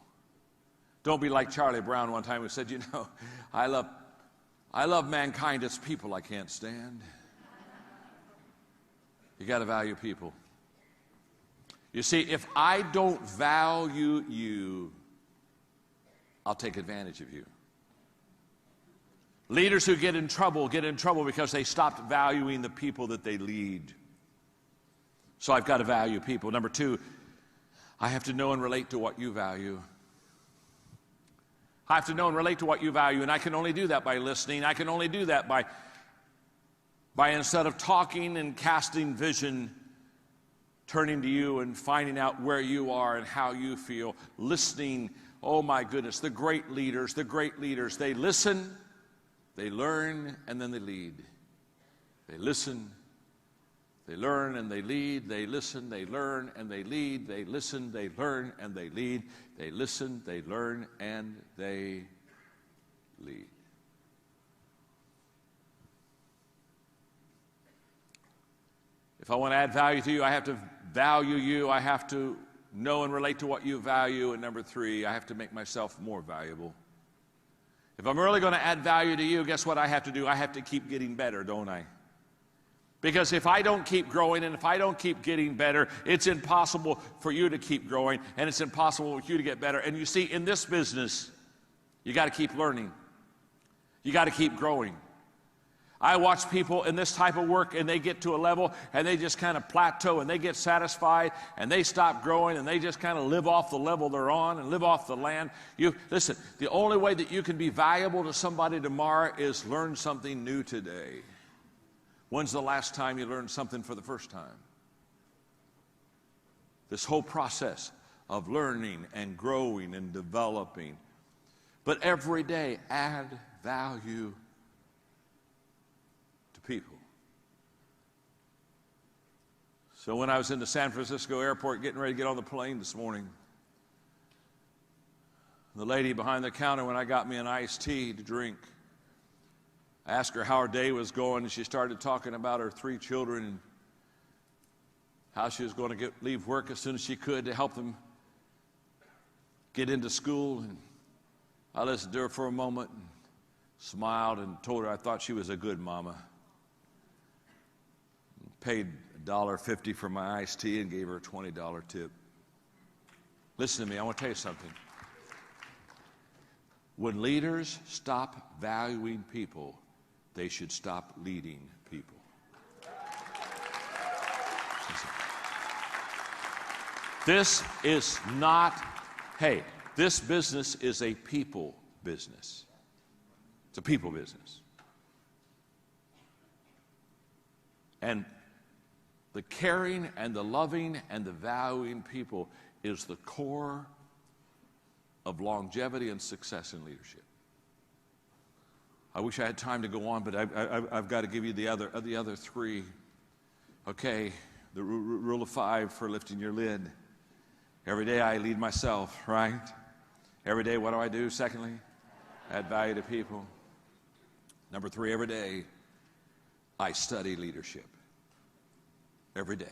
Don't be like Charlie Brown one time who said, you know, I love mankind. It's people I can't stand. You got to value people. You see, if I don't value you, I'll take advantage of you. Leaders who get in trouble because they stopped valuing the people that they lead. So I've got to value people. Number 2, I have to know and relate to what you value. I have to know and relate to what you value, and I can only do that by listening. I can only do that by instead of talking and casting vision, turning to you and finding out where you are and how you feel, listening. Oh my goodness, the great leaders, they listen, they learn, and then they lead. They listen, they learn, and they lead. They listen, they learn, and they lead. They listen, they learn, and they lead. They listen, they learn, and they lead. If I want to add value to you, I have to value you. I have to know and relate to what you value. And number 3, I have to make myself more valuable. If I'm really going to add value to you, guess what I have to do? I have to keep getting better, don't I? Because if I don't keep growing and if I don't keep getting better, it's impossible for you to keep growing, and it's impossible for you to get better. And you see, in this business, you got to keep learning. You got to keep growing. I watch people in this type of work, and they get to a level, and they just kind of plateau, and they get satisfied, and they stop growing, and they just kind of live off the level they're on and live off the land. Listen, the only way that you can be valuable to somebody tomorrow is learn something new today. When's the last time you learned something for the first time? This whole process of learning and growing and developing. But every day, add value to people. So when I was in the San Francisco airport getting ready to get on the plane this morning, the lady behind the counter, when I got me an iced tea to drink, I asked her how her day was going, and she started talking about her 3 children and how she was going to leave work as soon as she could to help them get into school. And I listened to her for a moment and smiled and told her I thought she was a good mama. Paid $1.50 for my iced tea and gave her a $20 tip. Listen to me, I want to tell you something. When leaders stop valuing people, they should stop leading people. This is not, hey, this business is a people business. It's a people business. And the caring and the loving and the valuing people is the core of longevity and success in leadership. I wish I had time to go on, but I've got to give you the other 3. Okay, the rule of 5 for lifting your lid. Every day I lead myself, right? Every day, what do? Secondly, add value to people. Number 3, every day I study leadership. Every day.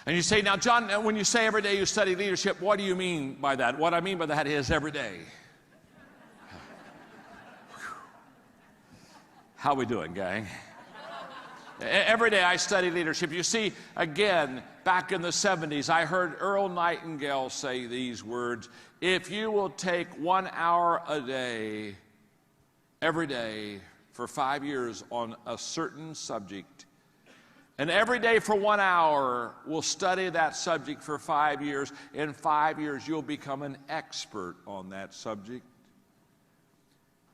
And you say, now, John, when you say every day you study leadership, what do you mean by that? What I mean by that is every day. How we doing, gang? Every day I study leadership. You see, again, back in the 70s, I heard Earl Nightingale say these words: if you will take 1 hour a day, every day, for 5 years on a certain subject, and every day for 1 hour, we'll study that subject for 5 years. In 5 years, you'll become an expert on that subject.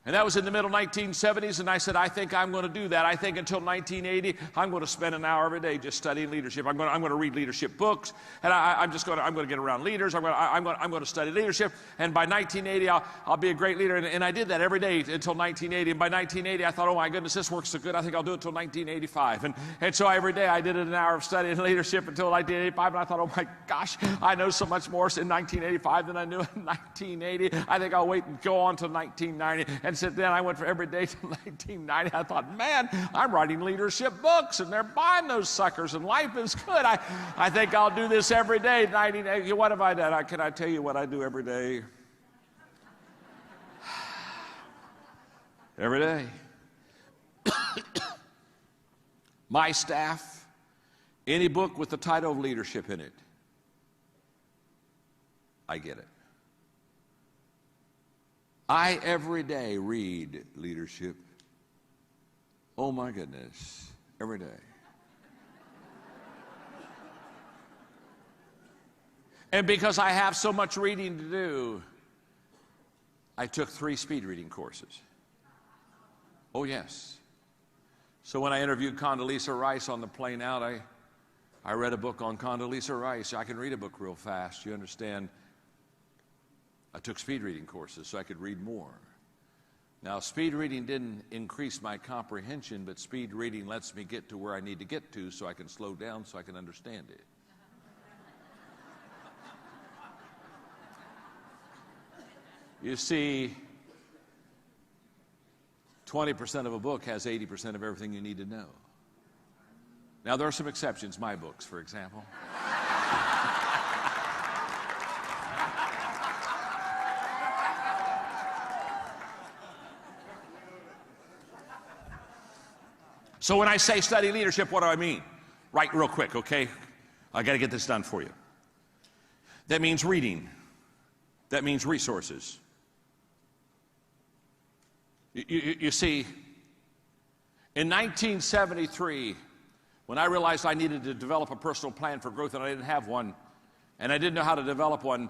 And that was in the middle 1970s, and I said, I think I'm going to do that. I think until 1980, I'm going to spend an hour every day just studying leadership. I'm going to read leadership books, and I'm going to get around leaders. I'm going to study leadership, and by 1980, I'll be a great leader. And I did that every day until 1980. And by 1980, I thought, oh my goodness, this works so good. I think I'll do it until 1985. And so every day I did an hour of studying leadership until 1985, and I thought, oh my gosh, I know so much more in 1985 than I knew in 1980. I think I'll wait and go on to 1990. And so then I went for every day till 1990. I thought, man, I'm writing leadership books, and they're buying those suckers, and life is good. I think I'll do this every day. What have I done? Can I tell you what I do every day? Every day. My staff, any book with the title of leadership in it, I get it. I every day read leadership. Oh my goodness, every day. And because I have so much reading to do, I took 3 speed reading courses. Oh yes. So when I interviewed Condoleezza Rice on the plane out, I read a book on Condoleezza Rice. I can read a book real fast, you understand. I took speed reading courses so I could read more. Now, speed reading didn't increase my comprehension, but speed reading lets me get to where I need to get to so I can slow down so I can understand it. You see, 20% of a book has 80% of everything you need to know. Now, there are some exceptions, my books, for example. So when I say study leadership, what do I mean? Right, real quick, okay? I got to get this done for you. That means reading. That means resources. You see, in 1973, when I realized I needed to develop a personal plan for growth and I didn't have one, and I didn't know how to develop one,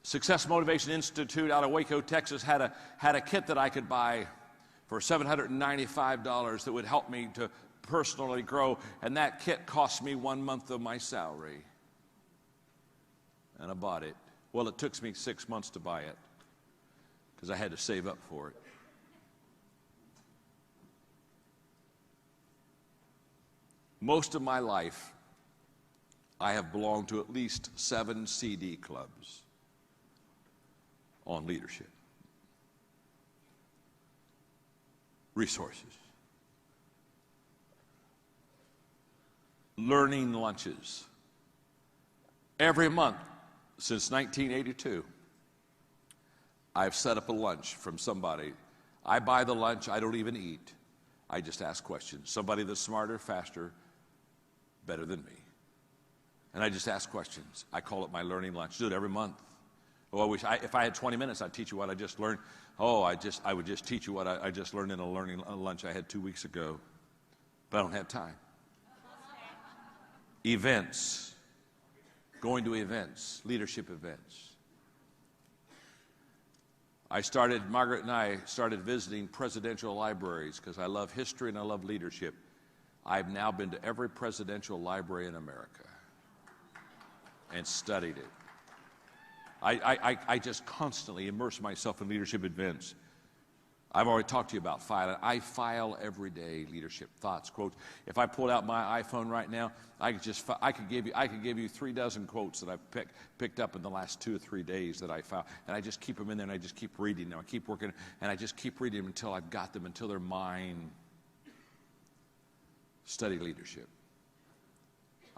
Success Motivation Institute out of Waco, Texas had a kit that I could buy for $795 that would help me to personally grow, and that kit cost me 1 month of my salary. And I bought it. Well, it took me 6 months to buy it because I had to save up for it. Most of my life, I have belonged to at least 7 CD clubs on leadership. Resources. Learning lunches. Every month since 1982, I've set up a lunch from somebody. I buy the lunch, I don't even eat. I just ask questions. Somebody that's smarter, faster, better than me. And I just ask questions. I call it my learning lunch. Do it every month. Oh, if I had 20 minutes, I'd teach you what I just learned. Oh, I would just teach you what I just learned in a learning lunch I had 2 weeks ago. But I don't have time. Events. Going to events. Leadership events. Margaret and I started visiting presidential libraries because I love history and I love leadership. I've now been to every presidential library in America and studied it. I just constantly immerse myself in leadership events. I've already talked to you about filing. I file every day leadership thoughts, quotes. If I pulled out my iPhone right now, I could give you 3 dozen quotes that I've picked up in the last 2 or 3 days that I filed, and I just keep them in there and I just keep reading them. I keep working, and I just keep reading them until I've got them, until they're mine. Study leadership.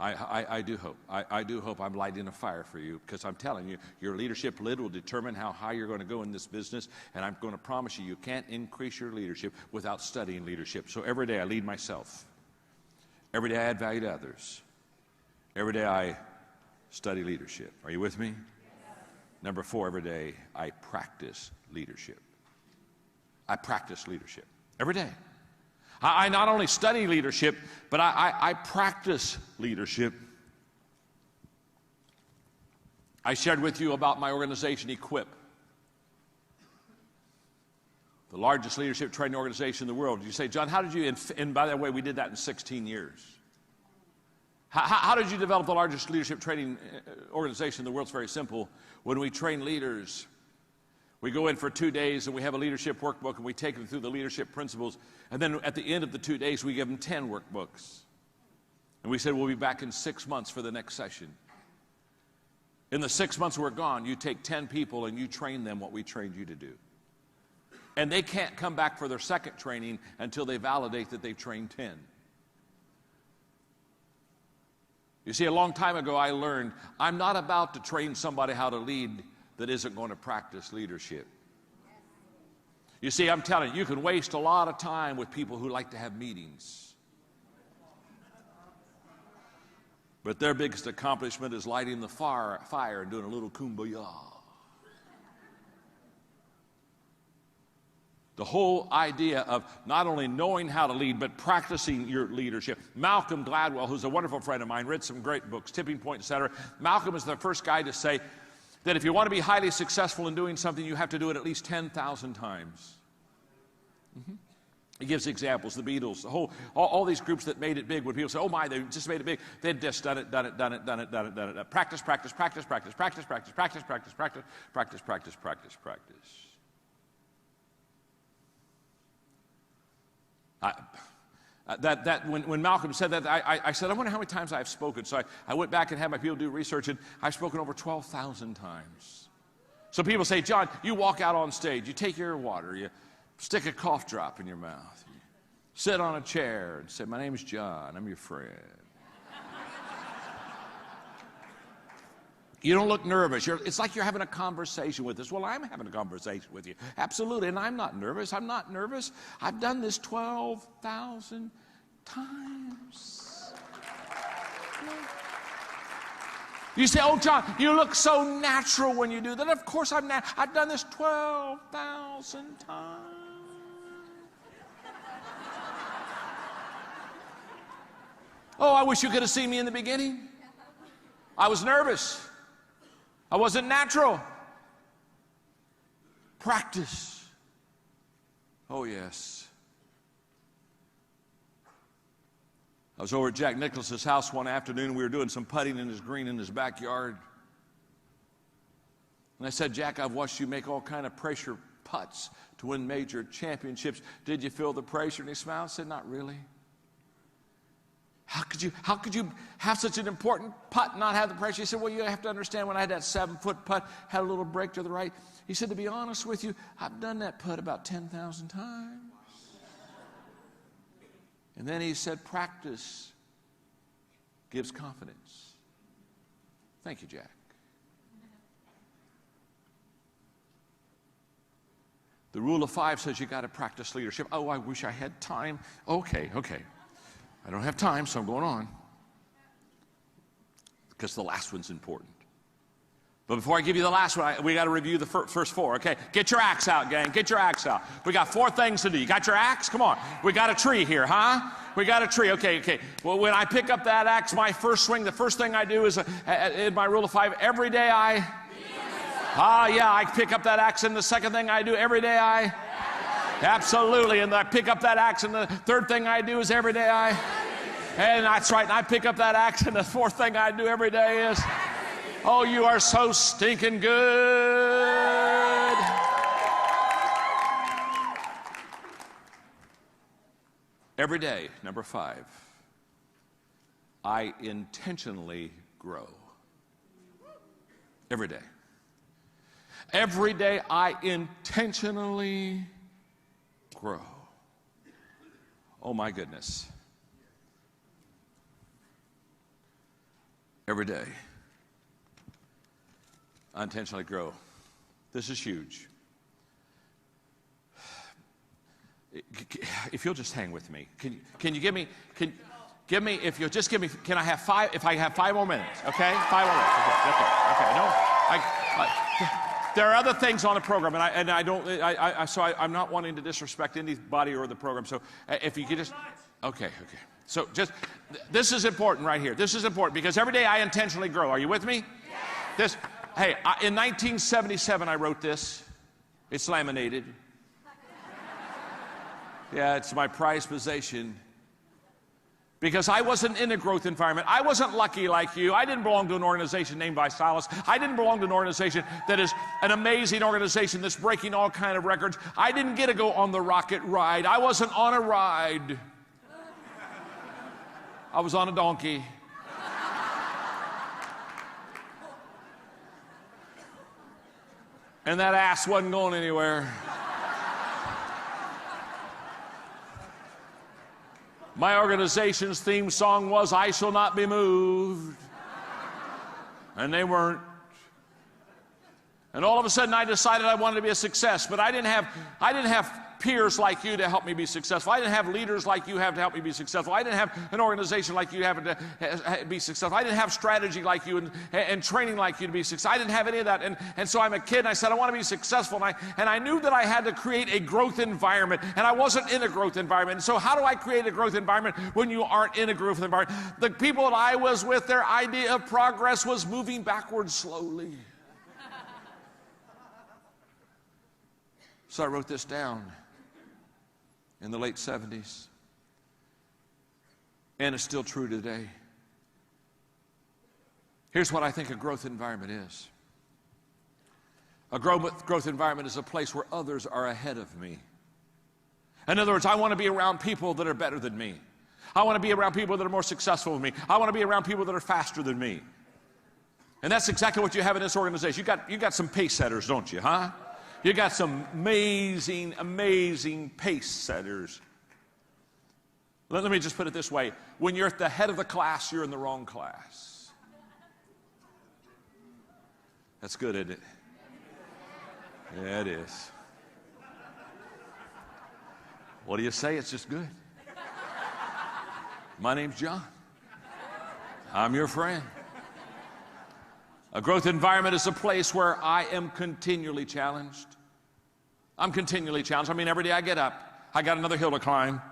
I do hope I'm lighting a fire for you, because I'm telling you, your leadership lid will determine how high you're going to go in this business, and I'm going to promise you, you can't increase your leadership without studying leadership. So every day I lead myself. Every day I add value to others. Every day I study leadership. Are you with me? Yes. Number 4, every day I practice leadership. I practice leadership every day. I not only study leadership, but I practice leadership. I shared with you about my organization, Equip. the largest leadership training organization in the world. You say, John, how did you, and by the way, we did that in 16 years. How did you develop the largest leadership training organization in the world? It's very simple. When we train leaders, we go in for 2 days and we have a leadership workbook and we take them through the leadership principles. And then at the end of the 2 days, we give them 10 workbooks. And we said, we'll be back in 6 months for the next session. In the 6 months we're gone, you take 10 people and you train them what we trained you to do. And they can't come back for their second training until they validate that they've trained 10. You see, a long time ago I learned I'm not about to train somebody how to lead that isn't going to practice leadership. You see, I'm telling you, you can waste a lot of time with people who like to have meetings. But their biggest accomplishment is lighting the fire and doing a little kumbaya. The whole idea of not only knowing how to lead, but practicing your leadership. Malcolm Gladwell, who's a wonderful friend of mine, read some great books, Tipping Point, etc. Malcolm is the first guy to say that if you want to be highly successful in doing something, you have to do it at least 10,000 times. He gives examples, the Beatles, all these groups that made it big. When people say, oh my, they just made it big, they'd just done it. Practice, practice, practice, practice, practice, practice, practice, practice, practice, practice, practice, practice, practice. When Malcolm said that, I said, I wonder how many times I've spoken. So I went back and had my people do research, and I've spoken over 12,000 times. So people say, John, you walk out on stage, you take your water, you stick a cough drop in your mouth, you sit on a chair and say, my name's John, I'm your friend. You don't look nervous. It's like you're having a conversation with us. Well, I'm having a conversation with you. Absolutely, and I'm not nervous. I'm not nervous. I've done this 12,000 times. You say, oh, John, you look so natural when you do that. Of course I'm natural. I've done this 12,000 times. Oh, I wish you could have seen me in the beginning. I was nervous. I wasn't natural. Practice. Oh, yes. I was over at Jack Nicklaus's house one afternoon. We were doing some putting in his green in his backyard. And I said, Jack, I've watched you make all kind of pressure putts to win major championships. Did you feel the pressure? And he smiled and said, not really. How could you have such an important putt and not have the pressure? He said, well, you have to understand, when I had that 7-foot putt, had a little break to the right. He said, to be honest with you, I've done that putt about 10,000 times. And then he said, practice gives confidence. Thank you, Jack. The rule of 5 says you got to practice leadership. Oh, I wish I had time. Okay. I don't have time, so I'm going on. Because the last one's important. But before I give you the last one, we got to review the first 4, okay? Get your axe out, gang. Get your axe out. We got 4 things to do. You got your axe? Come on. We got a tree here, huh? We got a tree. Okay. Well, when I pick up that axe, my first swing, the first thing I do is, in my rule of 5, every day I pick up that axe, and the second thing I do every day absolutely, and I pick up that axe, and the third thing I do is every day and that's right, and I pick up that axe, and the fourth thing I do every day is, oh, you are so stinking good. Every day, number 5, I intentionally grow. Every day. Every day I intentionally grow. Oh my goodness. Every day I intentionally grow. This is huge. If you'll just hang with me, can you give me, if you'll just give me, can I have 5, if I have 5 more minutes, okay? 5 more minutes, okay, no, there are other things on the program, so I'm not wanting to disrespect anybody or the program, so if you could just, okay. So just, this is important right here. This is important because every day I intentionally grow. Are you with me? Yes. In 1977 I wrote this. It's laminated. Yeah, it's my prized possession. Because I wasn't in a growth environment. I wasn't lucky like you. I didn't belong to an organization named Visalis. I didn't belong to an organization that is an amazing organization that's breaking all kind of records. I didn't get to go on the rocket ride. I wasn't on a ride. I was on a donkey. And that ass wasn't going anywhere. My organization's theme song was, "I shall not be moved." And they weren't. And all of a sudden I decided I wanted to be a success, but I didn't have peers like you to help me be successful. I didn't have leaders like you have to help me be successful. I didn't have an organization like you have to be successful. I didn't have strategy like you and training like you to be successful. I didn't have any of that. And so I'm a kid, and I said, I want to be successful. And I knew that I had to create a growth environment, and I wasn't in a growth environment. And so how do I create a growth environment when you aren't in a growth environment? The people that I was with, their idea of progress was moving backwards slowly. So I wrote this down in the late 70s. And it's still true today. Here's what I think a growth environment is. A growth environment is a place where others are ahead of me. In other words, I want to be around people that are better than me. I want to be around people that are more successful than me. I want to be around people that are faster than me. And that's exactly what you have in this organization. You got some pace setters, don't you, huh? You got some amazing, amazing pace setters. Let me just put it this way. When you're at the head of the class, you're in the wrong class. That's good, isn't it? Yeah, it is. What do you say? It's just good. My name's John. I'm your friend. A growth environment is a place where I am continually challenged. I'm continually challenged. I mean, every day I get up, I got another hill to climb.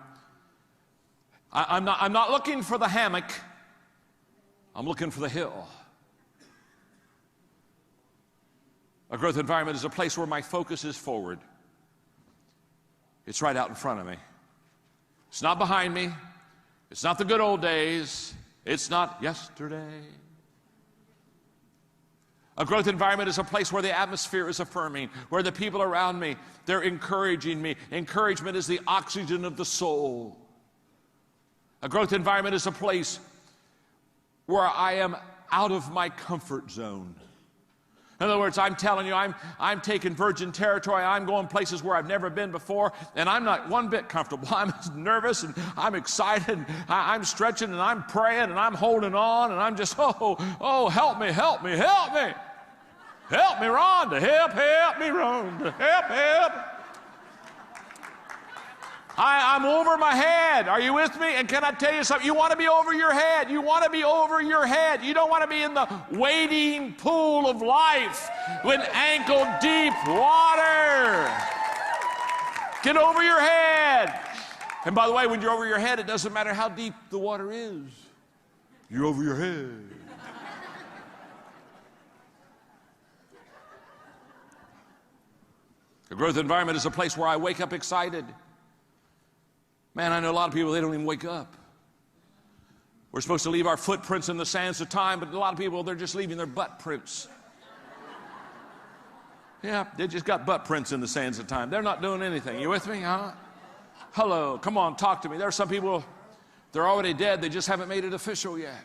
I'm not looking for the hammock. I'm looking for the hill. A growth environment is a place where my focus is forward. It's right out in front of me. It's not behind me. It's not the good old days. It's not yesterday. A growth environment is a place where the atmosphere is affirming, where the people around me, they're encouraging me. Encouragement is the oxygen of the soul. A growth environment is a place where I am out of my comfort zone. In other words, I'm telling you, I'm taking virgin territory. I'm going places where I've never been before, and I'm not one bit comfortable. I'm nervous, and I'm excited, and I'm stretching, and I'm praying, and I'm holding on, and I'm just, oh, help me, help me, help me. Help me, Rhonda. Help me, Rhonda. Help. I'm over my head. Are you with me? And can I tell you something? You want to be over your head. You want to be over your head. You don't want to be in the wading pool of life with ankle-deep water. Get over your head. And by the way, when you're over your head, it doesn't matter how deep the water is. You're over your head. A growth environment is a place where I wake up excited. Man, I know a lot of people, they don't even wake up. We're supposed to leave our footprints in the sands of time, but a lot of people, they're just leaving their butt prints. Yeah, they just got butt prints in the sands of time. They're not doing anything. You with me, huh? Hello, come on, talk to me. There are some people, they're already dead. They just haven't made it official yet.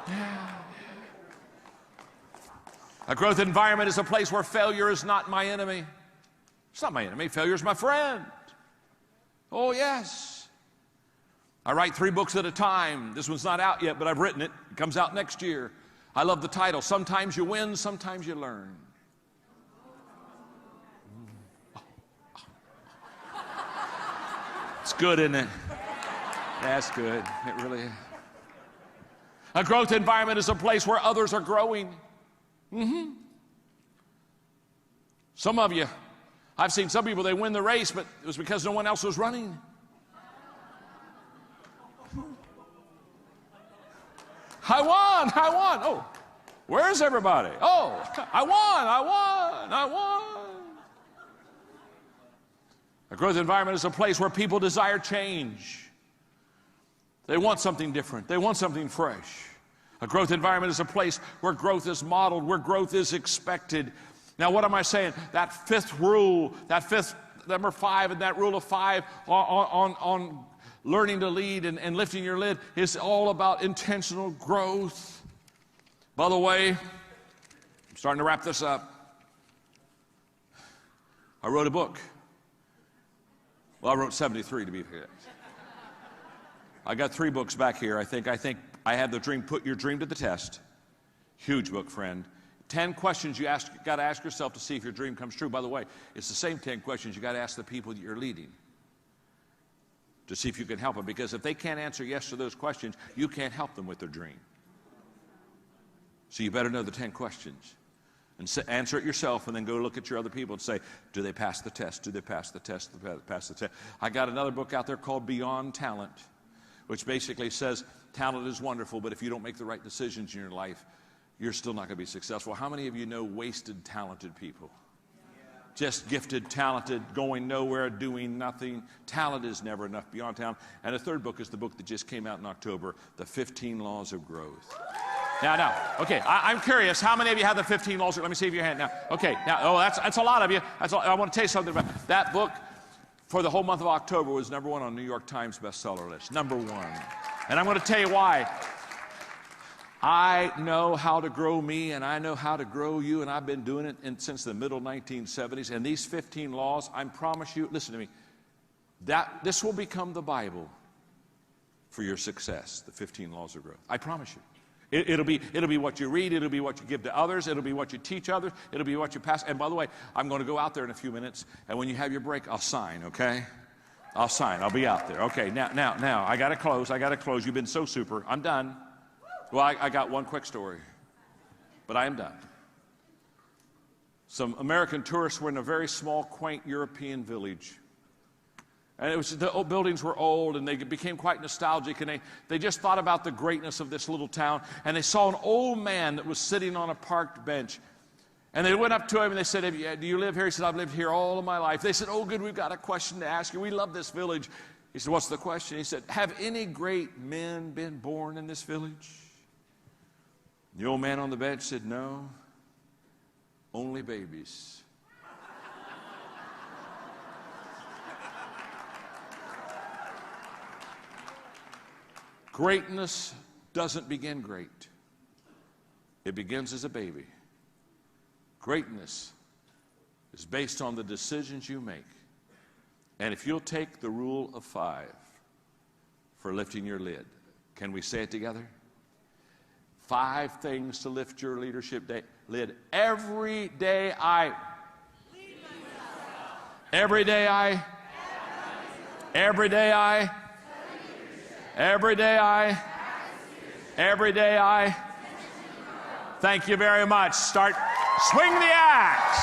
Yeah. A growth environment is a place where failure is not my enemy. It's not my enemy. Failure is my friend. Oh, yes. I write 3 books at a time. This one's not out yet, but I've written it. It comes out next year. I love the title. Sometimes you win, sometimes you learn. It's good, isn't it? That's good. It really is. A growth environment is a place where others are growing. Some of you, I've seen some people, they win the race, but it was because no one else was running. I won. Oh, where's everybody? Oh, I won. A growth environment is a place where people desire change. They want something different. They want something fresh. A growth environment is a place where growth is modeled, where growth is expected. Now, what am I saying? That fifth rule, that fifth, number 5, and that rule of 5 on learning to lead and lifting your lid is all about intentional growth. By the way, I'm starting to wrap this up. I wrote a book. Well, I wrote 73 to be fair. I got 3 books back here. I think I had the dream, Put Your Dream to the Test. Huge book, friend. 10 questions you got to ask yourself to see if your dream comes true. By the way, it's the same 10 questions you got to ask the people that you're leading to see if you can help them. Because if they can't answer yes to those questions, you can't help them with their dream. So you better know the 10 questions. And answer it yourself, and then go look at your other people and say, do they pass the test? Do they pass the test? Do they pass the test? I got another book out there called Beyond Talent, which basically says talent is wonderful, but if you don't make the right decisions in your life, you're still not going to be successful. How many of you know wasted, talented people? Just gifted, talented, going nowhere, doing nothing. Talent is never enough. Beyond Talent. And the third book is the book that just came out in October, The 15 Laws of Growth. Now, okay, I'm curious, how many of you have the 15 laws? Let me see if your hand now. Okay, now, oh, that's a lot of you. I want to tell you something about that book. For the whole month of October was #1 on New York Times bestseller list. #1. And I'm going to tell you why. I know how to grow me, and I know how to grow you, and I've been doing it since the middle 1970s. And these 15 laws, I promise you, listen to me, that this will become the Bible for your success, the 15 laws of growth. I promise you. It'll be what you read, it'll be what you give to others, it'll be what you teach others, it'll be what you pass. And by the way, I'm going to go out there in a few minutes, and when you have your break, I'll sign, okay? I'll sign. I'll be out there. Okay, now, I got to close. You've been so super. I'm done. Well, I got one quick story, but I am done. Some American tourists were in a very small, quaint European village. And the old buildings were old, and they became quite nostalgic, and they just thought about the greatness of this little town. And they saw an old man that was sitting on a parked bench. And they went up to him, and they said, do you live here? He said, I've lived here all of my life. They said, oh, good, we've got a question to ask you. We love this village. He said, what's the question? He said, have any great men been born in this village? The old man on the bench said, no, only babies. Greatness doesn't begin great. It begins as a baby. Greatness is based on the decisions you make. And if you'll take the rule of 5 for lifting your lid, can we say it together? 5 things to lift your leadership lid. Every day I. Every day I. Every day I. Every day I. Every day I. Thank you very much. Swing the axe.